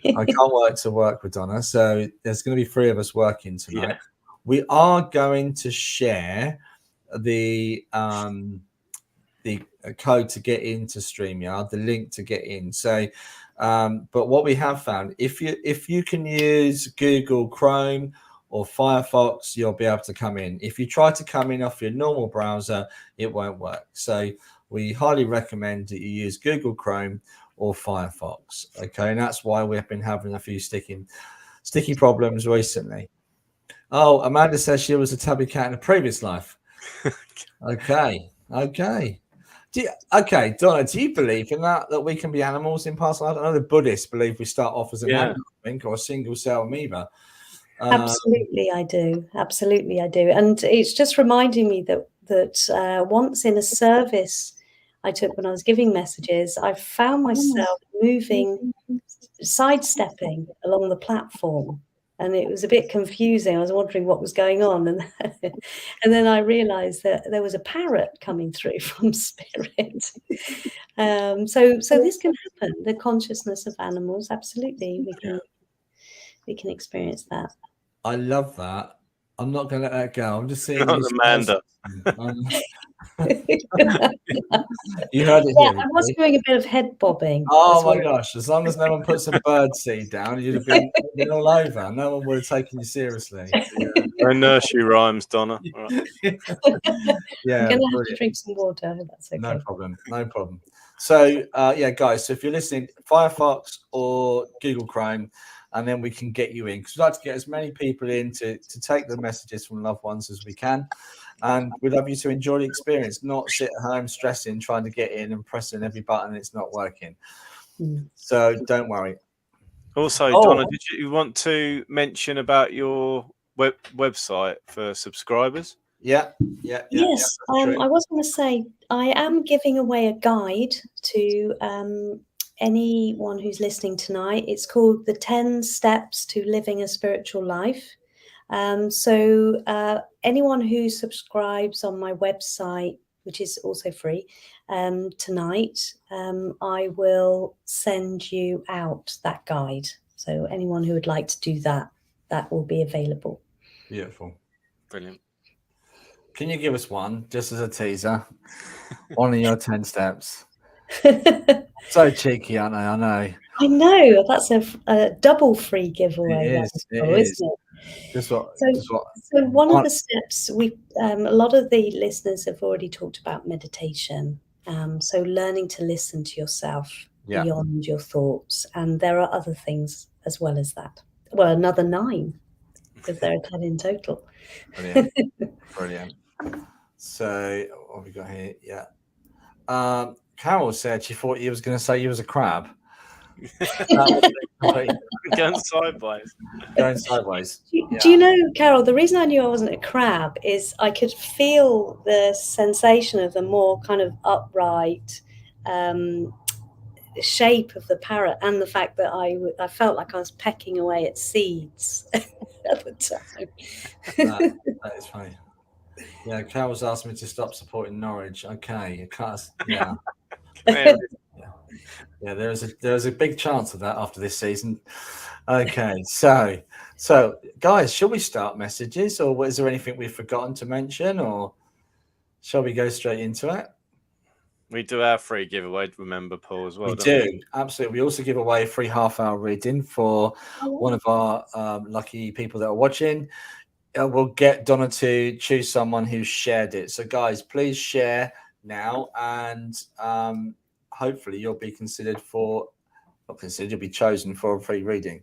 I can't wait to work with Donna. So there's going to be 3 of us working tonight. Yeah. We are going to share the code to get into StreamYard, the link to get in. So, but what we have found, if you can use Google Chrome or Firefox, you'll be able to come in. If you try to come in off your normal browser, it won't work. So we highly recommend that you use Google Chrome or Firefox. Okay, and that's why we've been having a few sticky problems recently. Oh, Amanda says she was a tabby cat in a previous life. Okay. Okay, Donna, do you believe in that we can be animals in past lives? I know the Buddhists believe we start off as an animal, I think, or a single cell amoeba. Absolutely, I do. Absolutely, I do. And it's just reminding me that once in a service I took when I was giving messages, I found myself sidestepping along the platform. And it was a bit confusing. I was wondering what was going on. And then I realized that there was a parrot coming through from spirit. So this can happen. The consciousness of animals, absolutely. We can experience that. I love that. I'm not going to let that go. I'm just seeing Amanda. You heard it here. I was doing a bit of head bobbing. Oh my gosh! As long as no one puts a bird seed down, you'd have been all over. No one would have taken you seriously. No nursery rhymes, Donna. Right. Yeah, I'm gonna have to drink some water. That's okay. No problem. So yeah, guys. So if you're listening, Firefox or Google Chrome, and then we can get you in, because we'd like to get as many people in to take the messages from loved ones as we can. And we'd love you to enjoy the experience, not sit at home stressing, trying to get in and pressing every button it's not working. So don't worry. Also, Donna, did you want to mention about your website for subscribers? Yeah. Yes, I was going to say I am giving away a guide to anyone who's listening tonight. It's called The 10 Steps to Living a Spiritual Life. So anyone who subscribes on my website, which is also free, tonight, I will send you out that guide. So anyone who would like to do that, that will be available. Beautiful. Brilliant. Can you give us one, just as a teaser? One of your 10 steps. So cheeky, aren't I? I know. I know, that's a double free giveaway. It is. Isn't it? Just what, So one of the steps a lot of the listeners have already talked about meditation. So learning to listen to yourself beyond your thoughts. And there are other things as well as that. Well, another 9, because there are 10 in total. Brilliant. Brilliant. So what have we got here? Yeah. Carol said she thought you was going to say you was a crab. Going sideways. Going sideways. Do you know, Carol, the reason I knew I wasn't a crab is I could feel the sensation of the more kind of upright shape of the parrot, and the fact that I felt like I was pecking away at seeds at the time. That is funny. Yeah, Carol's asked me to stop supporting Norwich. Okay, I can't. Yeah. Yeah, there's a big chance of that after this season. Okay, so guys, shall we start messages, or is there anything we've forgotten to mention, or shall we go straight into it? We do our free giveaway, remember, Paul, as well. We do, absolutely. We also give away a free half-hour reading for one of our lucky people that are watching. We'll get Donna to choose someone who shared it. So, guys, please share now, and hopefully you'll be you'll be chosen for a free reading.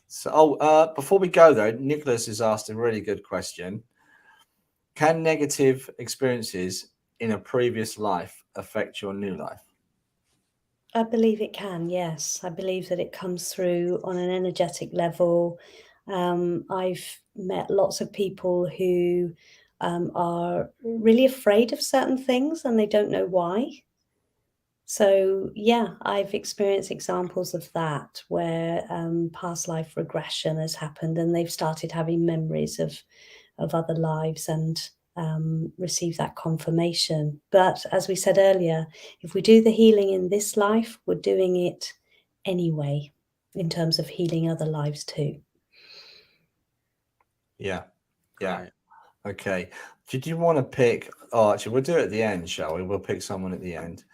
So, before we go though, Nicholas has asked a really good question. Can negative experiences in a previous life affect your new life? I believe it can, yes. I believe that it comes through on an energetic level. I've met lots of people who are really afraid of certain things and they don't know why. So, yeah, I've experienced examples of that where past life regression has happened and they've started having memories of other lives and receive that confirmation. But as we said earlier, if we do the healing in this life, we're doing it anyway in terms of healing other lives too. Yeah. Okay. Did you want to pick? Oh, actually, we'll do it at the end, shall we? We'll pick someone at the end.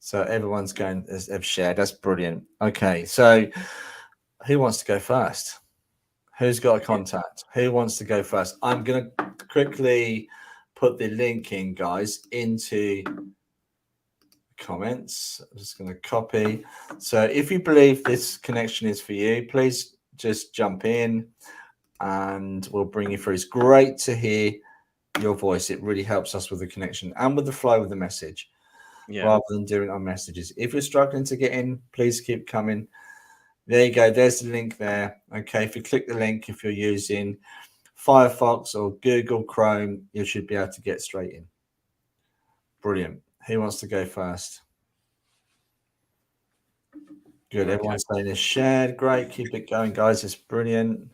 So everyone's going have shared. That's brilliant. Okay. So who wants to go first? Who's got a contact? Who wants to go first? I'm going to quickly put the link in, guys, into comments. I'm just going to copy. So if you believe this connection is for you, please just jump in and we'll bring you through. It's great to hear your voice. It really helps us with the connection and with the flow of the message, rather than doing our messages. If you're struggling to get in, please keep coming. There you go. There's the link there. Okay. If you click the link, if you're using Firefox or Google Chrome, you should be able to get straight in. Brilliant. Who wants to go first? Good. Everyone's saying it's shared. Great. Keep it going, guys. It's brilliant.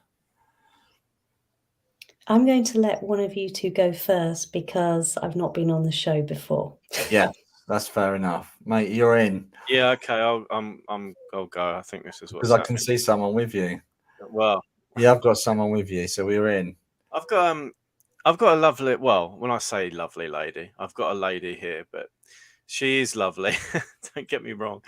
I'm going to let one of you two go first because I've not been on the show before. Yeah, that's fair enough, mate. You're in. Yeah. Okay. I'll go. I think this is what. Because I can see someone with you. Well. Yeah, I've got someone with you, so we're in. I've got a lovely. Well, when I say lovely lady, I've got a lady here, but she is lovely. Don't get me wrong.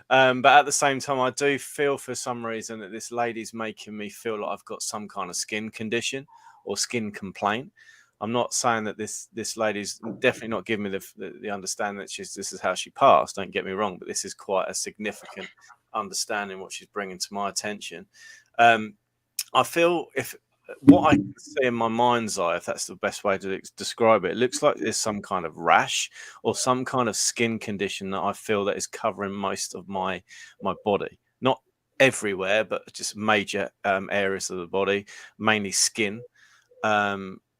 But at the same time, I do feel for some reason that this lady's making me feel like I've got some kind of skin condition or skin complaint. I'm not saying that this lady's definitely not giving me the understanding that this is how she passed. Don't get me wrong, but this is quite a significant understanding what she's bringing to my attention. I feel what I can see in my mind's eye, if that's the best way to describe it, it looks like there's some kind of rash or some kind of skin condition that I feel that is covering most of my body. Not everywhere, but just major areas of the body, mainly skin.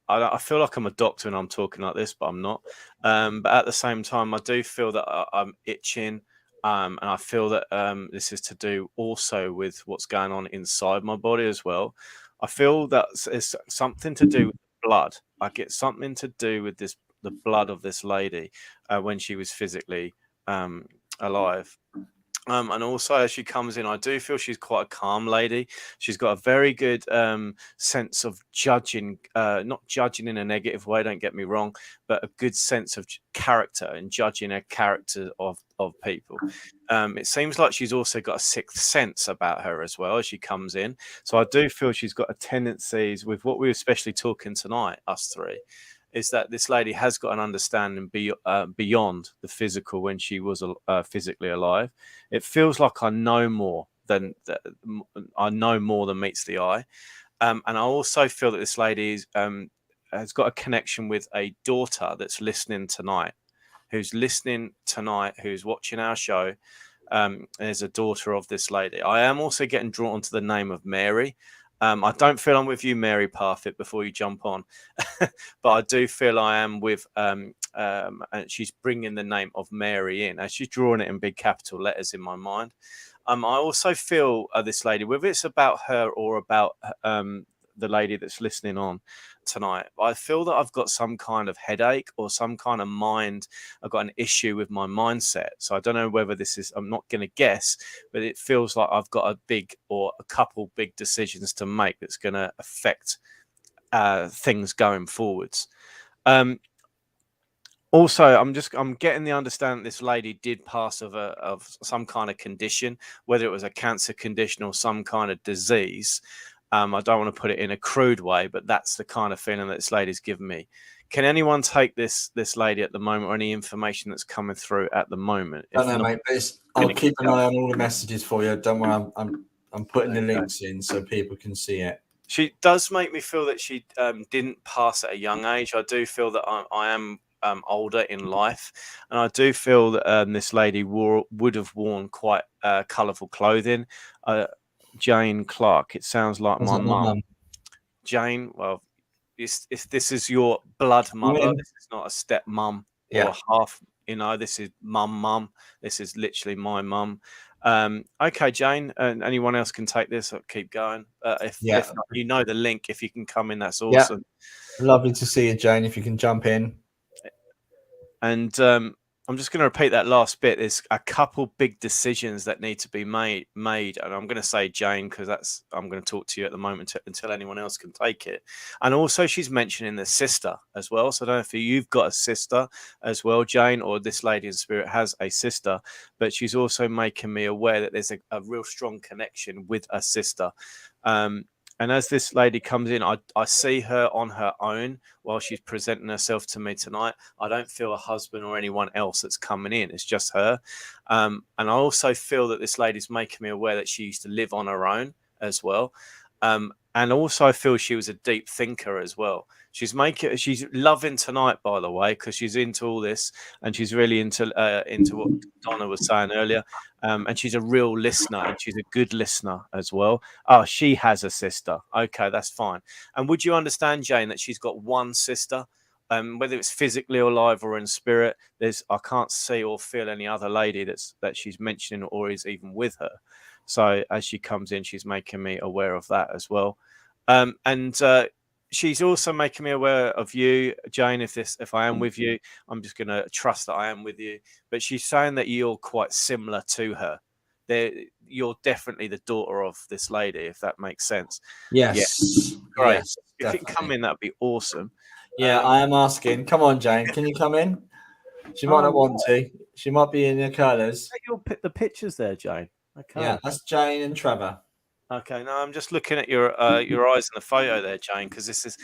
I feel like I'm a doctor and I'm talking like this, but I'm not. But at the same time, I do feel that I'm itching. And I feel that this is to do also with what's going on inside my body as well. I feel that it's something to do with blood. I get something to do with the blood of this lady when she was physically alive. And also, as she comes in, I do feel she's quite a calm lady. She's got a very good sense of judging, not judging in a negative way, don't get me wrong, but a good sense of character and judging a character of people. It seems like she's also got a sixth sense about her as well as she comes in. So I do feel she's got a tendencies with what we were especially talking tonight, us three, is that this lady has got an understanding beyond the physical when she was physically alive. It feels like I know more than meets the eye, and I also feel that this lady has got a connection with a daughter that's listening tonight, who's watching our show. Is a daughter of this lady. I am also getting drawn to the name of Mary. I don't feel I'm with you, Mary Parfit, before you jump on, but I do feel I am with, and she's bringing the name of Mary in, as she's drawing it in big capital letters in my mind. I also feel this lady, whether it's about her or about the lady that's listening on tonight, I feel that I've got some kind of headache or some kind of mind. I've got an issue with my mindset. So I don't know whether this is, I'm not going to guess, but it feels like I've got a big or a couple big decisions to make that's going to affect things going forwards. Also, I'm getting the understanding that this lady did pass of some kind of condition, whether it was a cancer condition or some kind of disease. I don't want to put it in a crude way, but that's the kind of feeling that this lady's given me. Can anyone take this lady at the moment, or any information that's coming through at the moment? I don't know, mate, but I'll keep an eye on all the messages for you. Don't worry, I'm putting the links in so people can see it. She does make me feel that she didn't pass at a young age. I do feel that I am older in life, and I do feel that this lady would have worn quite colourful clothing. Jane Clark, it sounds like my mum. Jane, well, if this is your blood mother, this is not a step mum or half, this is mum. This is literally my mum. Okay, Jane, and anyone else can take this. I'll keep going. If not, you know the link, if you can come in, that's awesome. Lovely to see you, Jane, if you can jump in. And I'm just going to repeat that last bit. There's a couple big decisions that need to be made, and I'm going to say Jane because I'm going to talk to you at the moment until anyone else can take it. And also, she's mentioning the sister as well. So I don't know if you've got a sister as well, Jane, or this lady in spirit has a sister, but she's also making me aware that there's a real strong connection with a sister. And as this lady comes in, I see her on her own while she's presenting herself to me tonight. I don't feel a husband or anyone else that's coming in. It's just her. And I also feel that this lady's making me aware that she used to live on her own as well. And also I feel she was a deep thinker as well. She's loving tonight, by the way, because she's into all this, and she's really into what Donna was saying earlier. And she's a real listener, and she's a good listener as well. Oh, she has a sister. Okay, that's fine. And would you understand, Jane, that she's got one sister? Whether it's physically alive or in spirit, I can't see or feel any other lady that she's mentioning or is even with her. So as she comes in, she's making me aware of that as well. And she's also making me aware of you, Jane. If I am with you, I'm just going to trust that I am with you. But she's saying that you're quite similar to her. You're definitely the daughter of this lady, if that makes sense. Yes. Great. Yes, if you can come in, that'd be awesome. Yeah, I am asking. Come on, Jane. Can you come in? She might not want to. She might be in your colours. You'll pick the pictures there, Jane. Okay. Yeah, that's Jane and Trevor. Okay, no, I'm just looking at your eyes in the photo there, Jane, because it's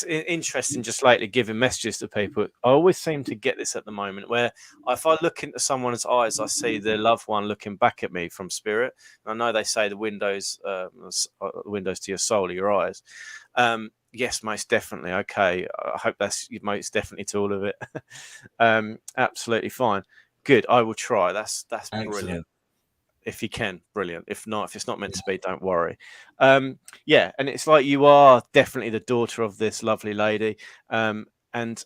interesting. Just lately giving messages to people, I always seem to get this at the moment where if I look into someone's eyes, I see their loved one looking back at me from spirit. And I know they say the windows to your soul are your eyes. Yes, most definitely. Okay, I hope that's most definitely to all of it. Absolutely fine. Good. I will try. That's brilliant. If you can, brilliant. If not, if it's not meant to be, don't worry. Yeah, and it's like you are definitely the daughter of this lovely lady. And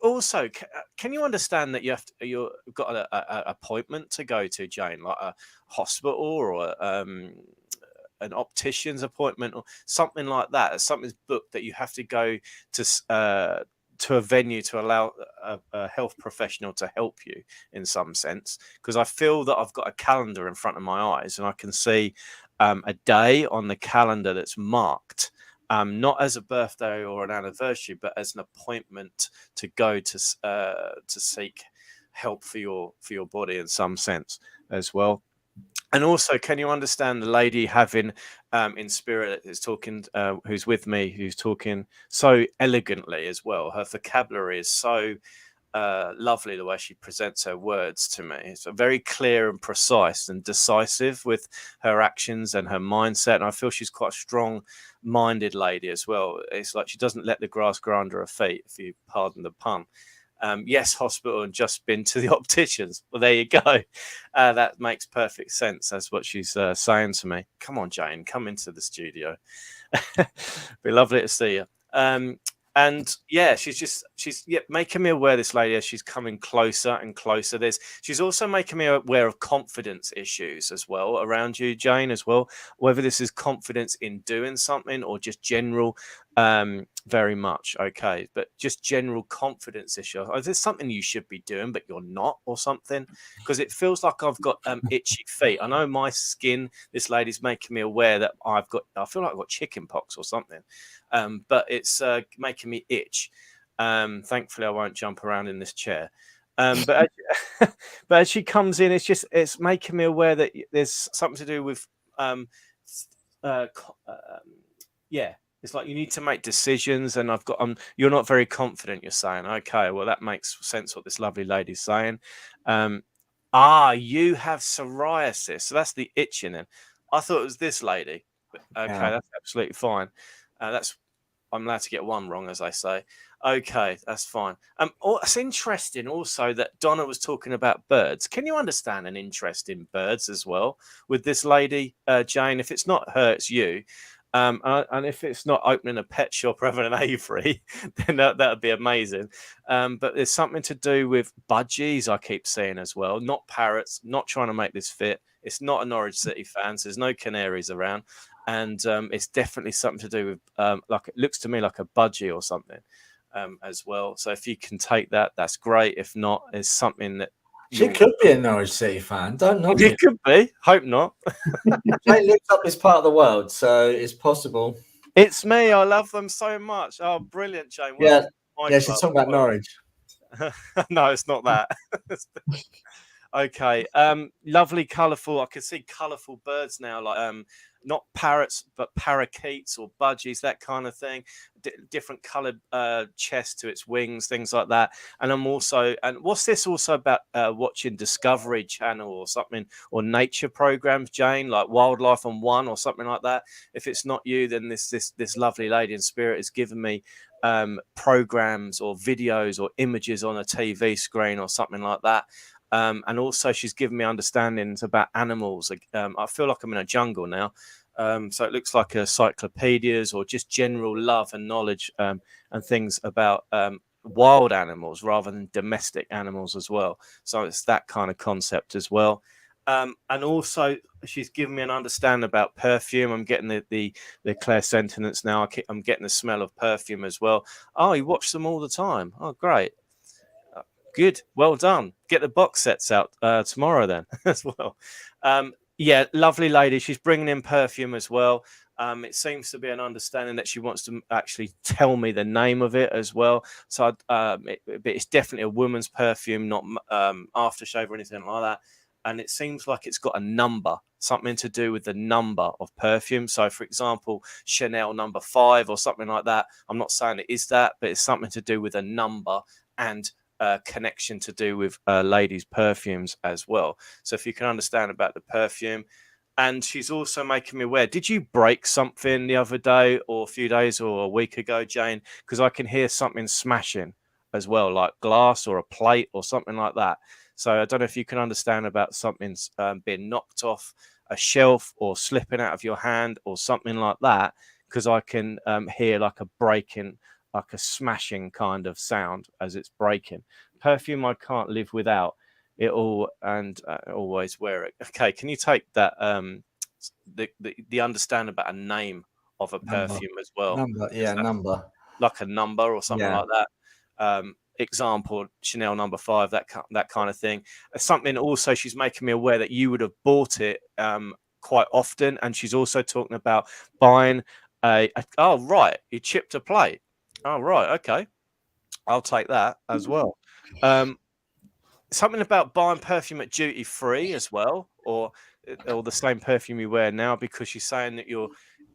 also, can you understand that you've got a appointment to go to, Jane, like a hospital or an optician's appointment or something like that? Something's booked that you have to go to a venue to allow a health professional to help you in some sense, because I feel that I've got a calendar in front of my eyes and I can see a day on the calendar that's marked, not as a birthday or an anniversary, but as an appointment to go to seek help for your body in some sense as well. And also, can you understand the lady having in spirit is talking, who's with me, who's talking so elegantly as well? Her vocabulary is so lovely, the way she presents her words to me. It's very clear and precise and decisive with her actions and her mindset. And I feel she's quite a strong-minded lady as well. It's like she doesn't let the grass grow under her feet, if you pardon the pun. Yes, hospital and just been to the opticians. Well, there you go. That makes perfect sense. That's what she's saying to me. Come on, Jane, come into the studio. Be lovely to see you. And yeah, she's making me aware, this lady, as she's coming closer and closer. She's also making me aware of confidence issues as well around you, Jane, as well. Whether this is confidence in doing something or just general, very much okay, but just general confidence issue. Is there something you should be doing but you're not, or something? Because it feels like I've got itchy feet. I know my skin. This lady's making me aware that I feel like I've got chicken pox or something. But it's making me itch. Thankfully, I won't jump around in this chair. But as she comes in, it's making me aware that there's something to do with yeah. It's like you need to make decisions, and you're not very confident. You're saying, okay, well that makes sense what this lovely lady's saying. You have psoriasis, so that's the itching. Then I thought it was this lady. But, okay, yeah. That's absolutely fine. I'm allowed to get one wrong, as I say. Okay, that's fine. It's interesting also that Donna was talking about birds. Can you understand an interest in birds as well with this lady, Jane? If it's not her, it's you. And if it's not opening a pet shop or having an aviary, then that would be amazing. But there's something to do with budgies, I keep seeing as well. Not parrots, not trying to make this fit. It's not a Norwich City fan, so there's no canaries around. And it's definitely something to do with, like, it looks to me like a budgie or something as well. So if you can take that, that's great. If not, it's something that she could be a Norwich City fan. Don't knock it. It could be. Hope not. Jane looks up this part of the world, so it's possible. It's me. I love them so much. Oh, brilliant, Jane. Yeah, she's talking about Norwich. No, it's not that. Okay. Lovely, colourful. I can see colourful birds now, like not parrots, but parakeets or budgies, that kind of thing. Different coloured chest to its wings, things like that. And what's this also about watching Discovery Channel or something, or nature programs, Jane, like Wildlife on One or something like that? If it's not you, then this lovely lady in spirit has given me programs or videos or images on a TV screen or something like that. And also she's given me understandings about animals. I feel like I'm in a jungle now. So it looks like encyclopedias or just general love and knowledge and things about wild animals rather than domestic animals as well. So it's that kind of concept as well. And also she's given me an understanding about perfume. I'm getting the clairsentience now. I'm getting the smell of perfume as well. Oh, you watch them all the time. Oh, great. Good. Well done. Get the box sets out tomorrow then as well. Yeah, lovely lady. She's bringing in perfume as well. It seems to be an understanding that she wants to actually tell me the name of it as well. So it's definitely a woman's perfume, not aftershave or anything like that. And it seems like it's got a number, something to do with the number of perfume. So, for example, Chanel number 5 or something like that. I'm not saying it is that, but it's something to do with a number and connection to do with ladies' perfumes as well. So if you can understand about the perfume. And she's also making me aware, did you break something the other day or a few days or a week ago, Jane? Because I can hear something smashing as well, like glass or a plate or something like that. So I don't know if you can understand about something being knocked off a shelf or slipping out of your hand or something like that, because I can hear like a breaking, like a smashing kind of sound as it's breaking. Perfume I can't live without it all, and always wear it. Okay, can you take that the understanding about a name of a perfume as well? Number, yeah, number. Like a number or something like that. Example, Chanel number 5, that kind of thing. Something also, she's making me aware that you would have bought it quite often, and she's also talking about buying oh right, you chipped a plate. Oh right, okay, I'll take that as well. Something about buying perfume at duty free as well, or the same perfume you wear now, because she's saying that you're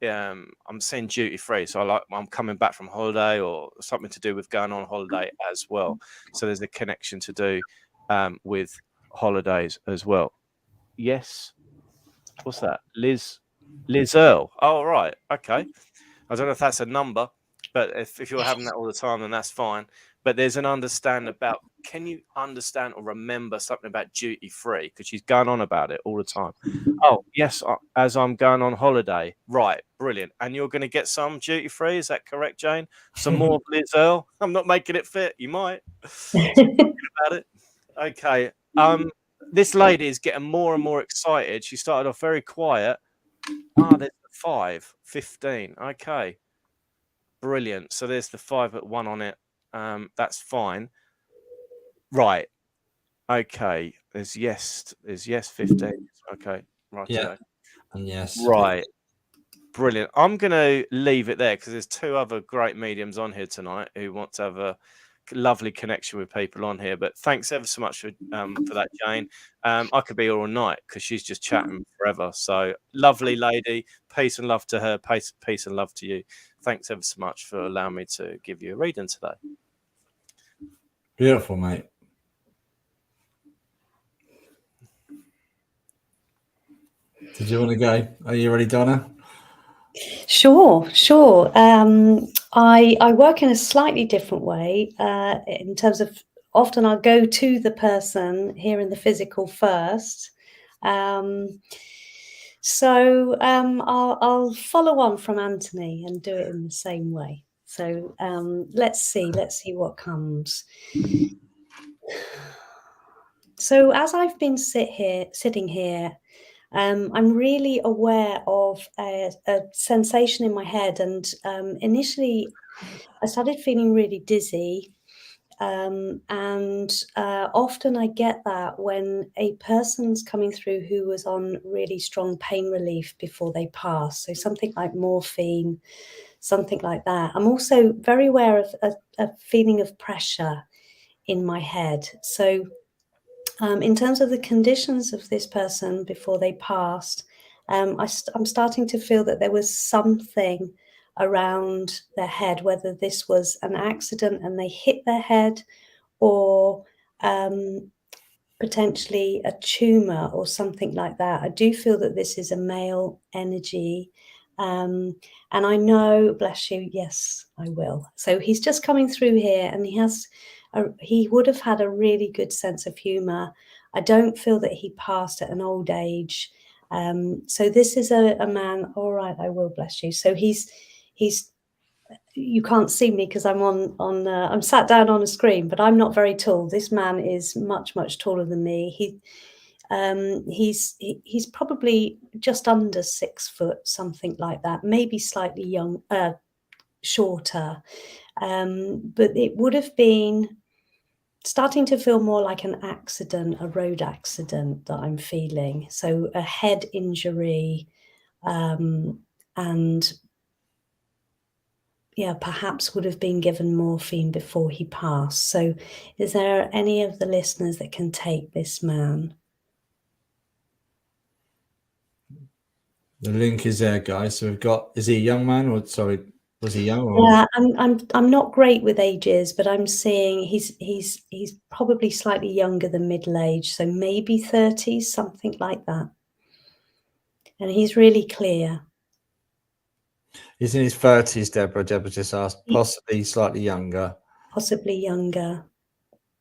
I'm saying duty free, so I'm coming back from holiday, or something to do with going on holiday as well. So there's a connection to do with holidays as well. Yes, what's that? Liz Earl. Oh right, okay. I don't know if that's a number, but if you're having that all the time, then that's fine. But there's an understanding about, can you understand or remember something about duty free? Because she's going on about it all the time. Oh, yes, as I'm going on holiday. Right, brilliant. And you're going to get some duty free, is that correct, Jane? Some more Liz Earl? I'm not making it fit. You might. About it. Okay. This lady is getting more and more excited. She started off very quiet. Ah, there's the 5, 15. Okay. Brilliant. So there's the 5 at 1 on it. That's fine. Right. Okay. There's yes 15. Okay. Right. Yeah. And yes. Right. Brilliant. I'm going to leave it there because there's 2 other great mediums on here tonight who want to have a lovely connection with people on here. But thanks ever so much for that, Jane. I could be all night because she's just chatting forever. So lovely lady. Peace and love to her. Peace and love to you. Thanks ever so much for allowing me to give you a reading today. Beautiful, mate. Did you want to go? Are you ready, Donna? Sure. I work in a slightly different way in terms of, often I'll go to the person here in the physical first. So I'll follow on from Anthony and do it in the same way. So let's see what comes. So as I've been sitting here, I'm really aware of a sensation in my head, and initially I started feeling really dizzy, and often I get that when a person's coming through who was on really strong pain relief before they pass, so something like morphine, something like that. I'm also very aware of a feeling of pressure in my head. So in terms of the conditions of this person before they passed, I'm starting to feel that there was something around their head, whether this was an accident and they hit their head, or potentially a tumor or something like that. I do feel that this is a male energy. And I know, bless you, yes, I will. So he's just coming through here, and he would have had a really good sense of humor. I don't feel that he passed at an old age. So this is a man. All right, I will, bless you. So he's you can't see me because I'm I'm sat down on a screen, but I'm not very tall. This man is much taller than me. He's probably just under 6 foot, something like that, maybe slightly shorter. But it would have been starting to feel more like an accident, a road accident that I'm feeling. So a head injury, and yeah, perhaps would have been given morphine before he passed. So is there any of the listeners that can take this man? The link is there, guys. So we've got, is he a young man, or sorry, was he young? Or? Yeah, I'm not great with ages, but I'm seeing he's probably slightly younger than middle age, so maybe 30s, something like that. And he's really clear. He's in his 30s, Deborah. Deborah just asked, possibly slightly younger. Possibly younger.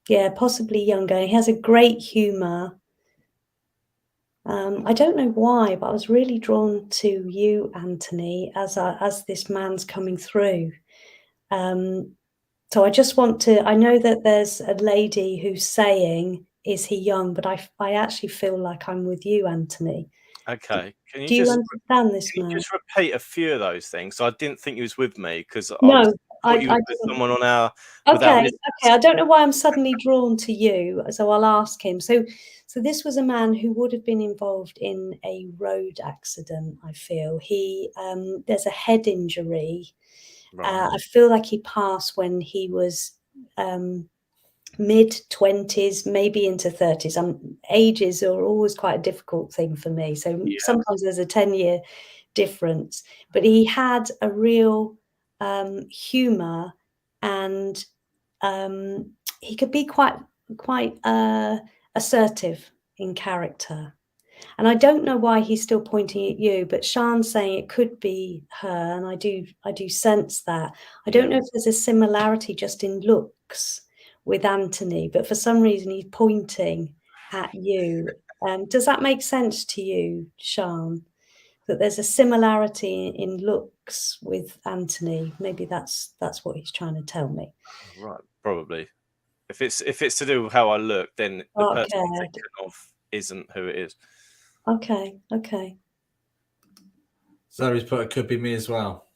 Yeah, possibly younger. He has a great humour. I don't know why, but I was really drawn to you, Anthony, as this man's coming through. So I just want to, I know that there's a lady who's saying, is he young? But I actually feel like I'm with you, Anthony. Okay. Can Do you understand this you man? just repeat a few of those things? I didn't think you was with me because No, thought you was I with didn't. someone on our without Okay, listeners. I don't know why I'm suddenly drawn to you, so I'll ask him. So this was a man who would have been involved in a road accident, I feel. There's a head injury. Right. I feel like he passed when he was mid-20s, maybe into 30s. Ages are always quite a difficult thing for me. So Yeah. sometimes there's a 10-year difference. But he had a real humour, and he could be quite assertive in character. And I don't know why he's still pointing at you, but Sian's saying it could be her, and I do sense that. I don't know if there's a similarity just in looks with Anthony, but for some reason he's pointing at you. Does that make sense to you, Sian? That there's a similarity in looks with Anthony? Maybe that's what he's trying to tell me. Right. Probably. If it's to do with how I look, then the person I'm Okay. thinking of isn't who it is. Okay. So he's put, it could be me as well.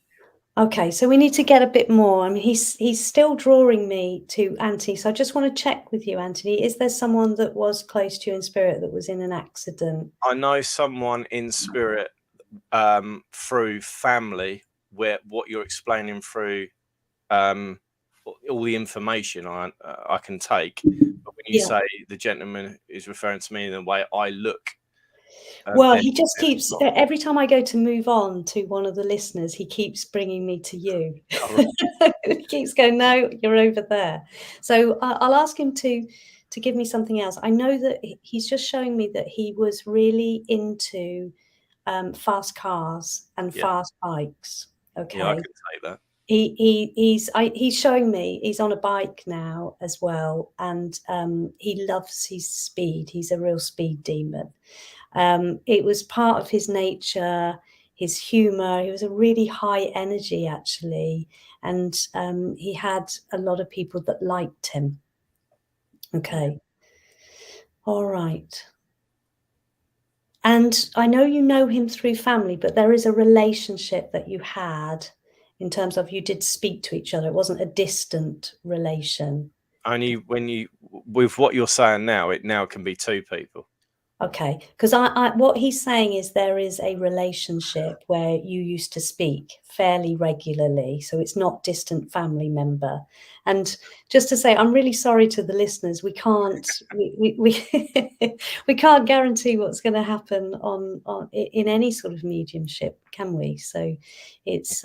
Okay, so we need to get a bit more. I mean, he's still drawing me to Anthony. So I just want to check with you, Anthony. Is there someone that was close to you in spirit that was in an accident? I know someone in spirit through family, where what you're explaining through all the information I can take. But when you Yeah. say the gentleman is referring to me in the way I look, Well, then he just it's keeps, not. every time I go to move on to one of the listeners, he keeps bringing me to you. Oh, right. He keeps going, no, you're over there. So I'll ask him to give me something else. I know that he's just showing me that he was really into fast cars and Yeah. fast bikes. Okay. Yeah, I can take that. He's showing me he's on a bike now as well, and he loves his speed. He's a real speed demon. It was part of his nature, his humor. He was a really high energy, actually, and he had a lot of people that liked him. Okay. All right. And I know you know him through family, but there is a relationship that you had in terms of you did speak to each other. It wasn't a distant relation. Only when you, with what you're saying now, it now can be two people. Okay, because I what he's saying is there is a relationship where you used to speak fairly regularly, so it's not distant family member. And just to say, I'm really sorry to the listeners. We can't we can't guarantee what's going to happen on in any sort of mediumship, can we? So it's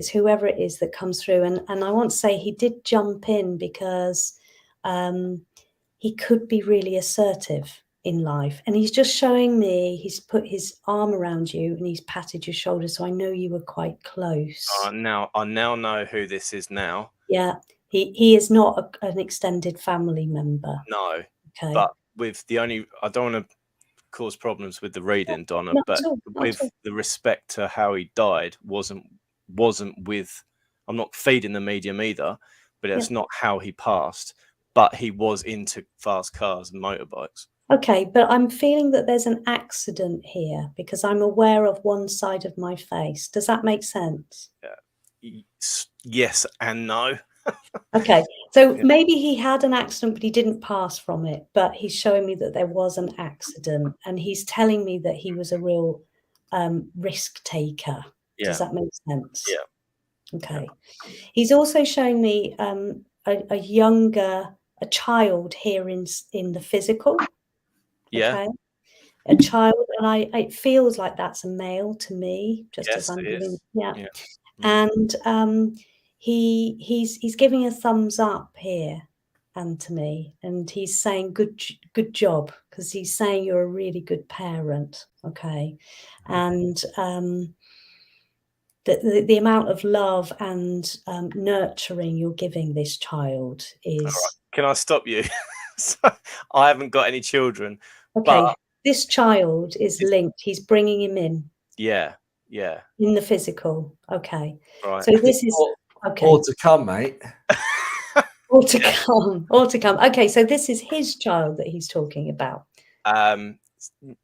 whoever it is that comes through. And I want to say he did jump in because he could be really assertive in life, and he's just showing me, he's put his arm around you and he's patted your shoulder, so I know you were quite close. I now know who this is now. Yeah, he is not an extended family member. No. Okay. But with the only, I don't want to cause problems with the reading, Donna, Not but at all, not with at all. the respect to how he died wasn't with, I'm not feeding the medium either, but it's not how he passed, but he was into fast cars and motorbikes. Okay, but I'm feeling that there's an accident here because I'm aware of one side of my face. Does that make sense? Yes and no. Okay, so maybe he had an accident, but he didn't pass from it. But he's showing me that there was an accident, and he's telling me that he was a real risk taker. Yeah. Does that make sense? Yeah. Okay. Yeah. He's also showing me a child here in the physical. Yeah. Okay. A child, and it feels like that's a male to me, just Yes, as I'm it doing. is. Yeah. Yeah. And he's giving a thumbs up here, Anthony, and he's saying good job, because he's saying you're a really good parent. Okay. And the amount of love and nurturing you're giving this child is Can I stop you? So, I haven't got any children. Okay, But this child is linked. He's bringing him in yeah. in the physical. Okay, Right. so this is okay. More to come, mate. Or to come, or to come. Okay, so this is his child that he's talking about.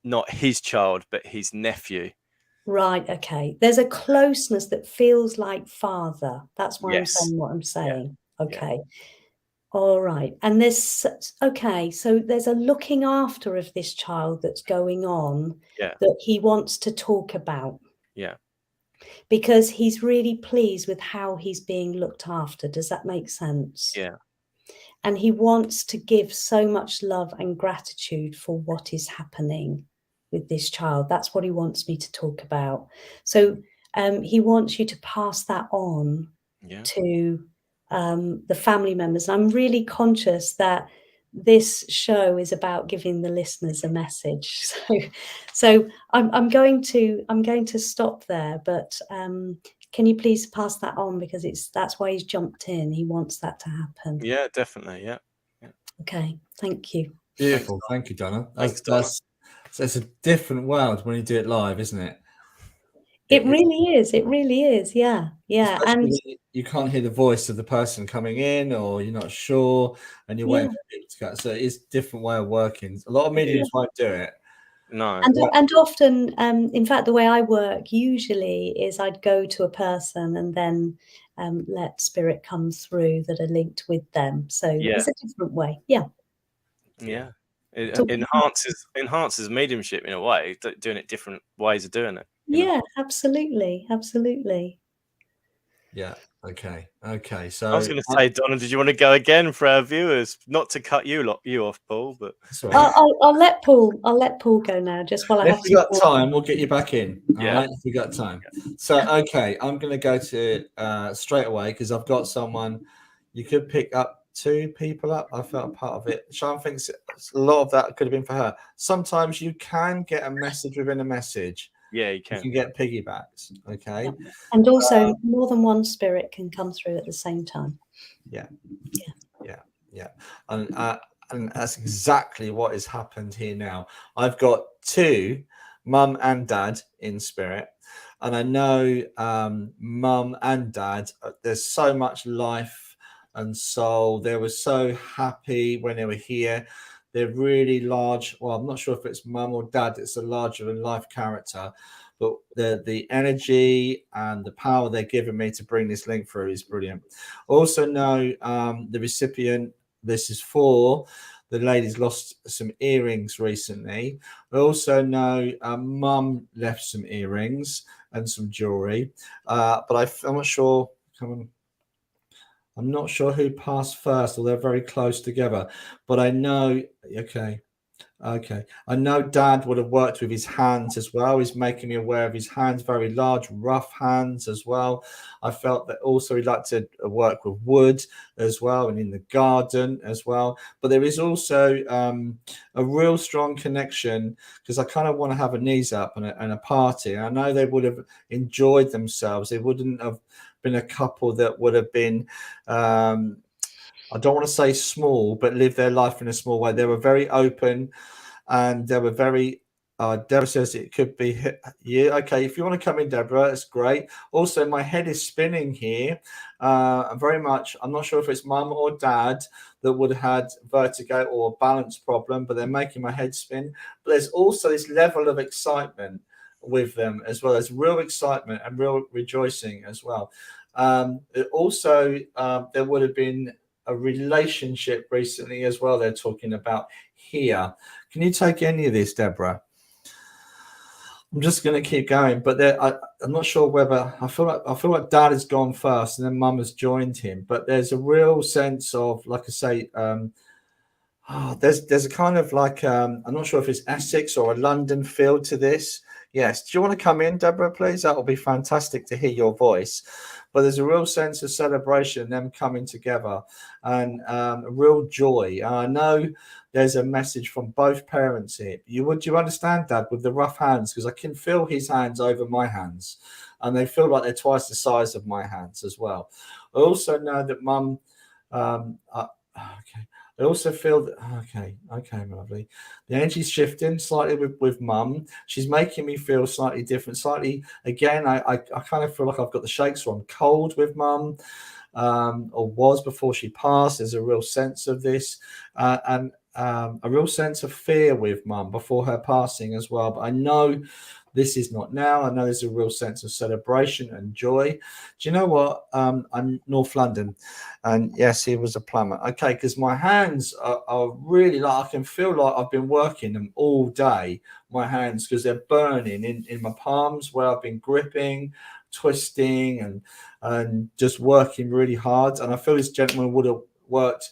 Not his child, but his nephew. Right, okay. There's a closeness that feels like father. That's why I'm Yes. saying what I'm saying. Yeah. Okay. All right. And there's, okay, so there's a looking after of this child that's going on that he wants to talk about. Yeah. Because he's really pleased with how he's being looked after. Does that make sense? Yeah. And he wants to give so much love and gratitude for what is happening with this child. That's what he wants me to talk about. So he wants you to pass that on to the family members. And I'm really conscious that this show is about giving the listeners a message. So I'm going to stop there, but can you please pass that on, because that's why he's jumped in. He wants that to happen. Yeah, definitely. Yeah. Okay, thank you. Beautiful. Thank you, Donna. Thanks, Donna. That's a different world when you do it live, isn't it? It really is. It really is. Yeah. Yeah. And you can't hear the voice of the person coming in, or you're not sure, and you're waiting for people to go. So it's a different way of working. A lot of mediums won't do it. No. And often, in fact, the way I work usually is I'd go to a person and then let spirit come through that are linked with them. So it's a different way. Yeah. Yeah. It So- enhances mediumship in a way, doing it different ways of doing it. Yeah, absolutely. Absolutely. Yeah. Okay. So I was going to say, Donna, did you want to go again for our viewers? Not to cut you off, Paul, but I'll let Paul go now. Just while I have. If we got time, we'll get you back in. All right, if we got time. So okay, I'm going to go to straight away, because I've got someone. You could pick up 2 people up. I felt part of it. Sean thinks a lot of that could have been for her. Sometimes you can get a message within a message. Yeah, you can. You can get piggybacks. Okay. And also, more than one spirit can come through at the same time. Yeah. And that's exactly what has happened here now. I've got 2, mum and dad, in spirit. And I know mum and dad, there's so much life and soul. They were so happy when they were here. They're really large. Well, I'm not sure if it's mum or dad. It's a larger than life character. But the energy and the power they're giving me to bring this link through is brilliant. Also know the recipient, this is for the lady's lost some earrings recently. I also know mum left some earrings and some jewelry. But I'm not sure. I'm not sure who passed first, or they're very close together. But I know, okay. I know dad would have worked with his hands as well. He's making me aware of his hands, very large, rough hands as well. I felt that also he'd like to work with wood as well, and in the garden as well. But there is also a real strong connection, because I kind of want to have a knees up and a party. I know they would have enjoyed themselves. They wouldn't have been a couple that would have been I don't want to say small, but live their life in a small way. They were very open, and they were very Deborah says it could be you. Okay, if you want to come in, Deborah, that's great. Also, my head is spinning here. Very much, I'm not sure if it's mum or dad that would have had vertigo or a balance problem, but they're making my head spin. But there's also this level of excitement with them, as well as real excitement and real rejoicing as well. Also, there would have been a relationship recently as well. They're talking about here. Can you take any of this, Deborah? I'm just going to keep going, but I'm not sure whether I feel like dad has gone first and then mum has joined him. But there's a real sense of, like I say, there's a kind of like I'm not sure if it's Essex or a London feel to this. Yes. Do you want to come in, Deborah, please? That will be fantastic to hear your voice. But there's a real sense of celebration, them coming together, and a real joy. I know there's a message from both parents here. You understand, Dad, with the rough hands? Because I can feel his hands over my hands, and they feel like they're twice the size of my hands as well. I also know that mum, I also feel that, okay, my lovely. The energy's shifting slightly with mum. She's making me feel slightly different, slightly, again, I kind of feel like I've got the shakes, or I'm cold with mum, or was before she passed. There's a real sense of this, and a real sense of fear with mum before her passing as well. But I know this is not now. I know there's a real sense of celebration and joy. Do you know what? I'm North London, and yes, he was a plumber. Okay, because my hands are really, like, I can feel like I've been working them all day, my hands, because they're burning in my palms where I've been gripping, twisting, and just working really hard. And I feel this gentleman would have worked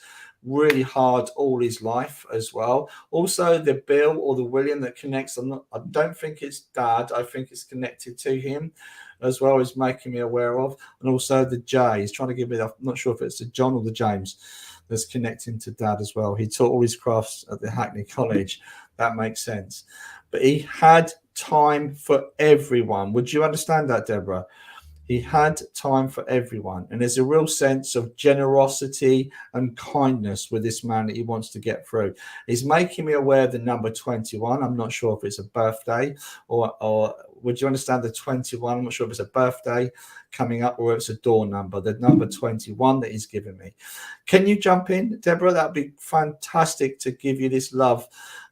really hard all his life as well. Also, the Bill or the William that connects, I don't think it's dad, I think it's connected to him as well, is making me aware of. And also the J, he's trying to give me, I'm not sure if it's the John or the James that's connecting to dad as well. He taught all his crafts at the Hackney College. That makes sense. But he had time for everyone. Would you understand that, Deborah? He had time for everyone. And there's a real sense of generosity and kindness with this man that he wants to get through. He's making me aware of the number 21. I'm not sure if it's a birthday, or would you understand the 21? I'm not sure if it's a birthday coming up or it's a door number, the number 21 that he's given me. Can you jump in, Deborah? That'd be fantastic to give you this love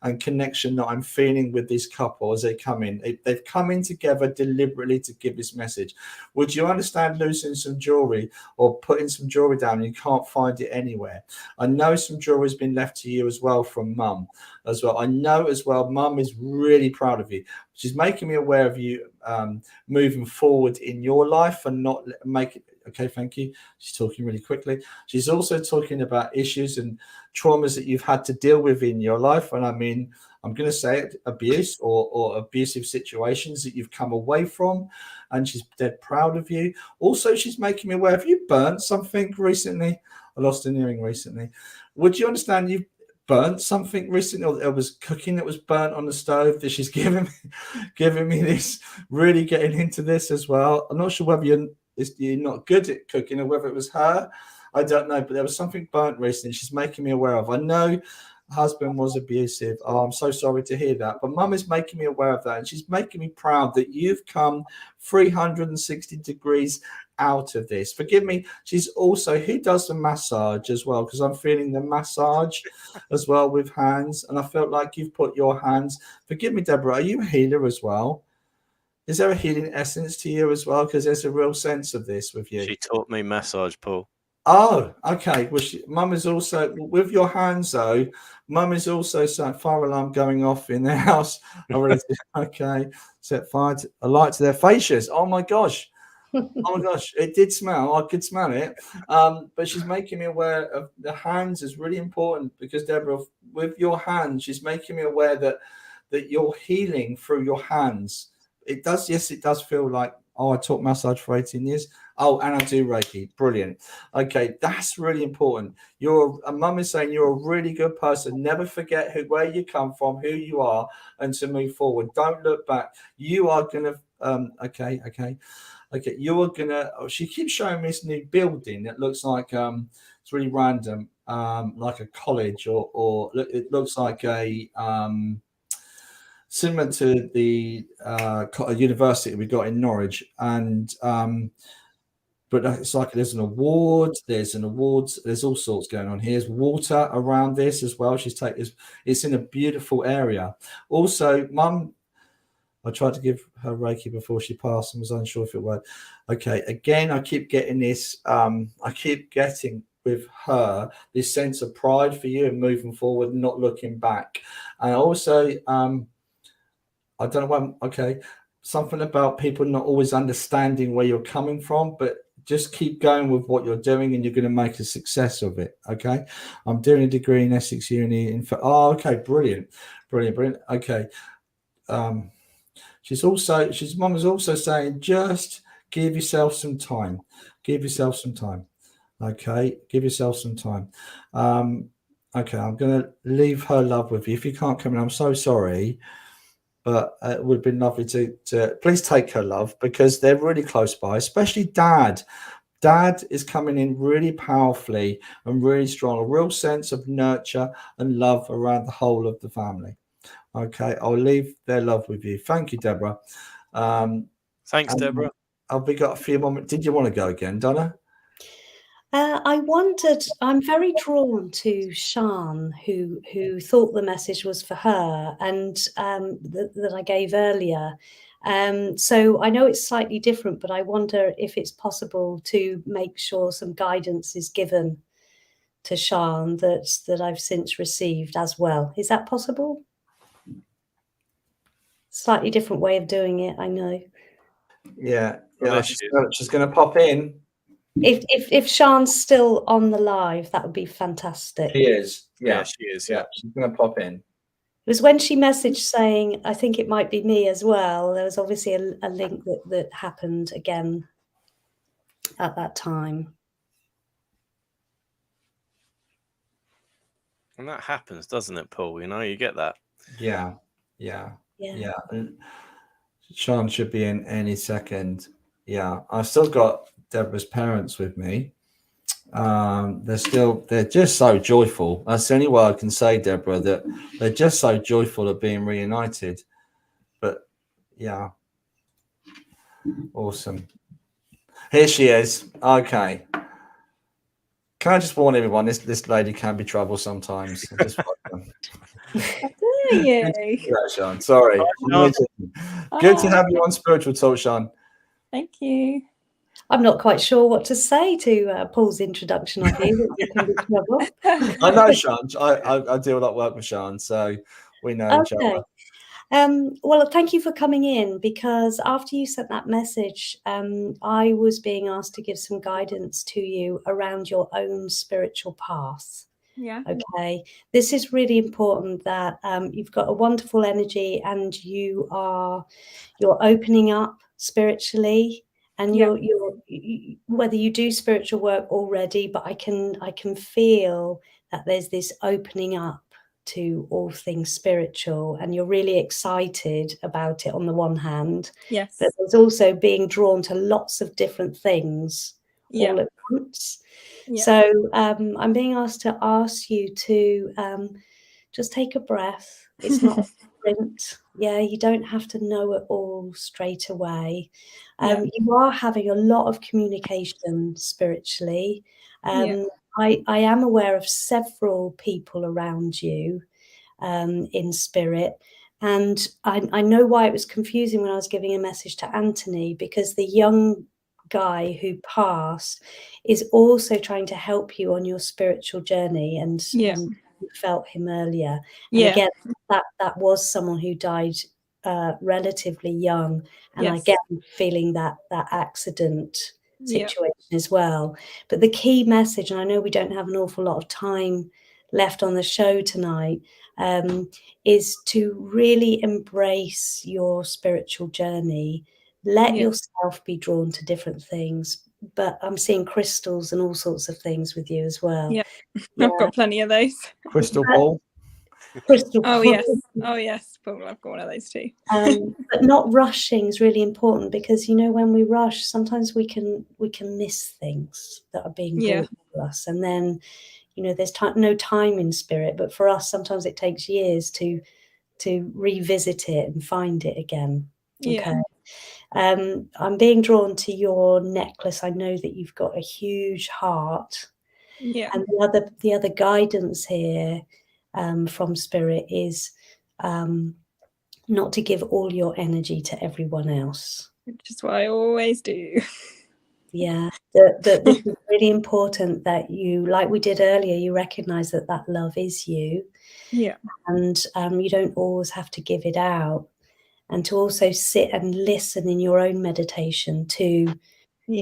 and connection that I'm feeling with this couple as they come in. They've come in together deliberately to give this message. Would you understand losing some jewelry or putting some jewelry down and you can't find it anywhere? I know some jewelry has been left to you as well from mum as well. I know as well, mum is really proud of you. She's making me aware of you moving forward in your life and not make it. Okay, thank you. She's talking really quickly. She's also talking about issues and traumas that you've had to deal with in your life. And I mean, I'm going to say it, abuse or abusive situations that you've come away from. And she's dead proud of you. Also, she's making me aware, have you burnt something recently? I lost an earring recently. Would you understand you've burnt something recently, or there was cooking that was burnt on the stove that she's giving me this, really getting into this as well? I'm not sure whether you're not good at cooking or whether it was her. I don't know, but there was something burnt recently she's making me aware of. I know husband was abusive. Oh, I'm so sorry to hear that. But mum is making me aware of that. And she's making me proud that you've come 360 degrees out of this. Forgive me. She's also, who does the massage as well? Because I'm feeling the massage as well with hands. And I felt like you've put your hands. Forgive me, Deborah. Are you a healer as well? Is there a healing essence to you as well? Because there's a real sense of this with you. She taught me massage, Paul. Oh, okay. Well, mum is also, with your hands though, mum is also saying fire alarm going off in their house. Okay. Set fire to, a light to their fascias. Oh my gosh. Oh my gosh. It did smell. I could smell it. But she's making me aware of the hands is really important, because Deborah, with your hands, she's making me aware that you're healing through your hands. It does. Yes, it does feel like, oh, I taught massage for 18 years. Oh, and I do Reiki. Brilliant. Okay, that's really important. Mum is saying you're a really good person. Never forget where you come from, who you are, and to move forward. Don't look back. You are gonna. Okay. You are gonna. Oh, she keeps showing me this new building that looks like it's really random, like a college or it looks like a similar to the university we got in Norwich, and but it's like there's all sorts going on here. There's water around this as well. It's in a beautiful area. Also, mum, I tried to give her Reiki before she passed and was unsure if it worked. Okay, again, I keep getting this. I keep getting with her this sense of pride for you and moving forward and not looking back. And also, I don't know why. Okay, something about people not always understanding where you're coming from, but just keep going with what you're doing and you're going to make a success of it. Okay. I'm doing a degree in Essex Uni. Okay. Brilliant. Okay. Mum is also saying, just give yourself some time. Okay. Give yourself some time. Okay. I'm going to leave her love with you. If you can't come in, I'm so sorry. But it would have been lovely to please take her love, because they're really close by, especially Dad. Dad is coming in really powerfully and really strong, a real sense of nurture and love around the whole of the family. Okay, I'll leave their love with you. Thank you, Deborah. Thanks, Deborah. We got a few moments. Did you want to go again, Donna? I wondered, I'm very drawn to Sian, who thought the message was for her, and that I gave earlier. So I know it's slightly different, but I wonder if it's possible to make sure some guidance is given to Sian that I've since received as well. Is that possible? Slightly different way of doing it, I know. Yeah, Well, she's going to pop in. If Sian's still on the live, that would be fantastic. She is. Yeah, she is. Yeah, she's going to pop in. It was when she messaged saying, I think it might be me as well. There was obviously a link that happened again at that time. And that happens, doesn't it, Paul? You know, you get that. Yeah. And Sian should be in any second. Yeah, I've still got Deborah's parents with me. They're just so joyful. That's the only way I can say, Deborah, that they're just so joyful of being reunited. But yeah, awesome. Here she is. Okay. Can I just warn everyone, this lady can be trouble sometimes. Yeah. Sian, sorry. Hi, Good to have you on Spiritual Talk, Sian. Thank you. I'm not quite sure what to say to Paul's introduction of you. I know Sian. I do a lot of work with Sian, so we know each other. Well, thank you for coming in, because after you sent that message, I was being asked to give some guidance to you around your own spiritual path. Yeah. Okay. This is really important, that you've got a wonderful energy and you're opening up spiritually, and you're whether you do spiritual work already, but I can feel that there's this opening up to all things spiritual, and you're really excited about it on the one hand. Yes. But there's also being drawn to lots of different things all at once. Yeah. So I'm being asked to ask you to just take a breath. It's not a sprint. Yeah, you don't have to know it all straight away. You are having a lot of communication spiritually. I am aware of several people around you in spirit. And I know why it was confusing when I was giving a message to Anthony, because the young guy who passed is also trying to help you on your spiritual journey, and you felt him earlier. And again, that was someone who died relatively young, and I get feeling that accident situation as well. But the key message, and I know we don't have an awful lot of time left on the show tonight, is to really embrace your spiritual journey. Let yourself be drawn to different things, but I'm seeing crystals and all sorts of things with you as well. I've got plenty of those. Crystal ball. Crystal ball. Oh yes, Paul, I've got one of those too. But not rushing is really important, because when we rush, sometimes we can miss things that are being brought to us, and then there's no time in spirit. But for us, sometimes it takes years to revisit it and find it again. Okay. I'm being drawn to your necklace. I know that you've got a huge heart. And the other guidance here from spirit is not to give all your energy to everyone else. Which is what I always do. Yeah, this is really important, that you, like we did earlier, you recognize that love is you. Yeah. And you don't always have to give it out. And to also sit and listen in your own meditation to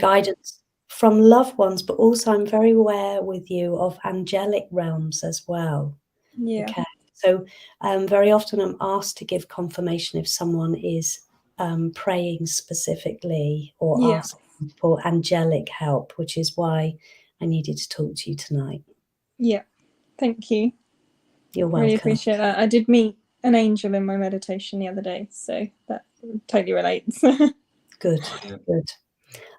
guidance from loved ones, but also I'm very aware with you of angelic realms as well. Okay. So very often I'm asked to give confirmation if someone is praying specifically or asking for angelic help, which is why I needed to talk to you tonight. Yeah, thank you. You're welcome. Really appreciate that. I did meet an angel in my meditation the other day, so that totally relates. Good.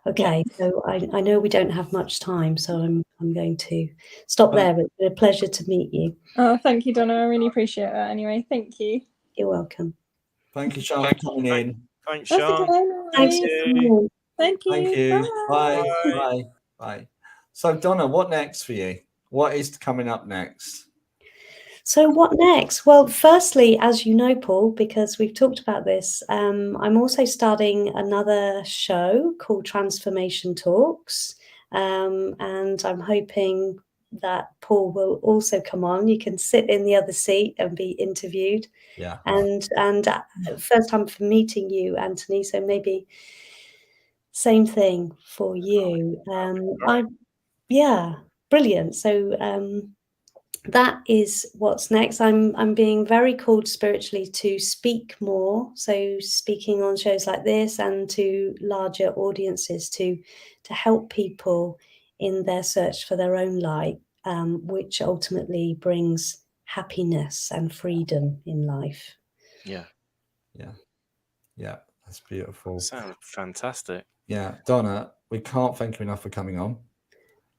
Okay, so I know we don't have much time, so I'm going to stop there. But it's been a pleasure to meet you. Oh, thank you, Donna. I really appreciate that. Anyway, thank you. You're welcome. Thank you, Sean, for coming in. Thanks, That's Sean. okay. No Thanks worries. for coming. Thank you. Thank you. Bye. Bye. Bye. Bye. So, Donna, what next for you? What is coming up next? So what next? Well, firstly, as you know, Paul, because we've talked about this, I'm also starting another show called Transformation Talks, and I'm hoping that Paul will also come on. You can sit in the other seat and be interviewed. Yeah. And first time for meeting you, Anthony. So maybe same thing for you. Yeah, brilliant. So that is what's next. I'm being very called spiritually to speak more. So speaking on shows like this and to larger audiences to help people in their search for their own light, which ultimately brings happiness and freedom in life. Yeah. That's beautiful. Sounds fantastic. Yeah, Donna, we can't thank you enough for coming on.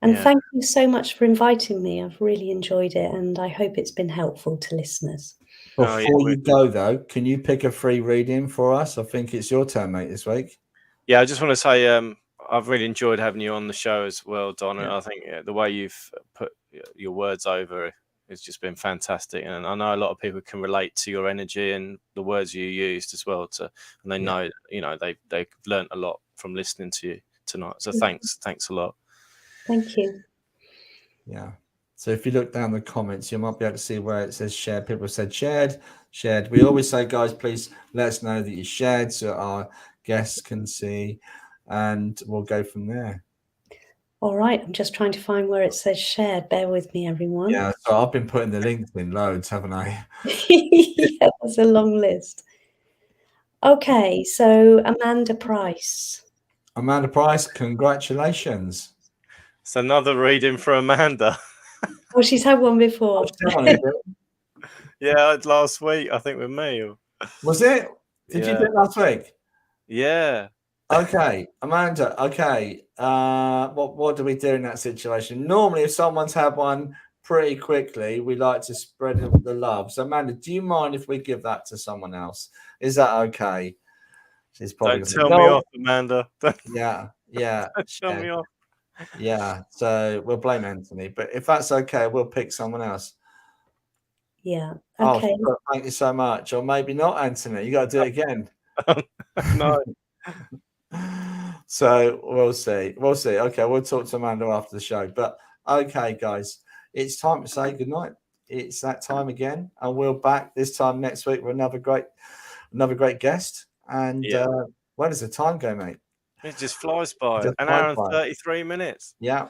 And thank you so much for inviting me. I've really enjoyed it, and I hope it's been helpful to listeners. Before you go, though, can you pick a free reading for us? I think it's your turn, mate, this week. Yeah, I just want to say I've really enjoyed having you on the show as well, Donna. Yeah. I think the way you've put your words over has just been fantastic, and I know a lot of people can relate to your energy and the words you used as well. And they know, they've learned a lot from listening to you tonight. So thanks a lot. Thank you. Yeah. So if you look down the comments, you might be able to see where it says shared. People have said shared. We always say, guys, please let us know that you shared so our guests can see, and we'll go from there. All right. I'm just trying to find where it says shared. Bear with me, everyone. Yeah. So I've been putting the links in loads, haven't I? Yeah, there's a long list. Okay. So Amanda Price. Amanda Price, congratulations. It's another reading for Amanda. Oh, she's had one before. Yeah, last week, I think with me. Was it? Did you do it last week? Yeah. Okay, Amanda. Okay. What do we do in that situation? Normally, if someone's had one pretty quickly, we like to spread the love. So, Amanda, do you mind if we give that to someone else? Is that okay? She's probably Don't tell me off, Amanda. Yeah. Don't tell me off. Yeah. So we'll blame Anthony, but if that's okay, we'll pick someone else. Yeah. Okay. Oh, thank you so much. Or maybe not, Anthony. You got to do it again. No. So we'll see. Okay, we'll talk to Amanda after the show. But okay, guys, it's time to say goodnight. It's that time again, and we're back this time next week with another great guest. And where does the time go, mate? It just flies by. An hour and 33 minutes. Yeah.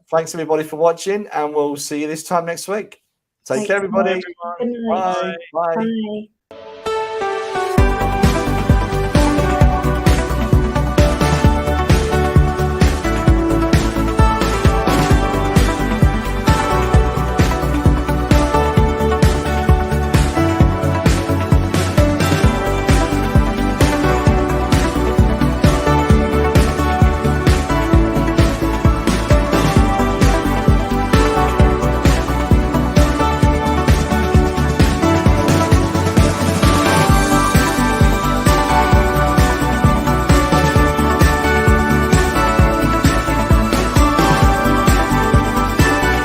Thanks everybody for watching, and we'll see you this time next week. Take care, everybody. Good night. Bye. Bye.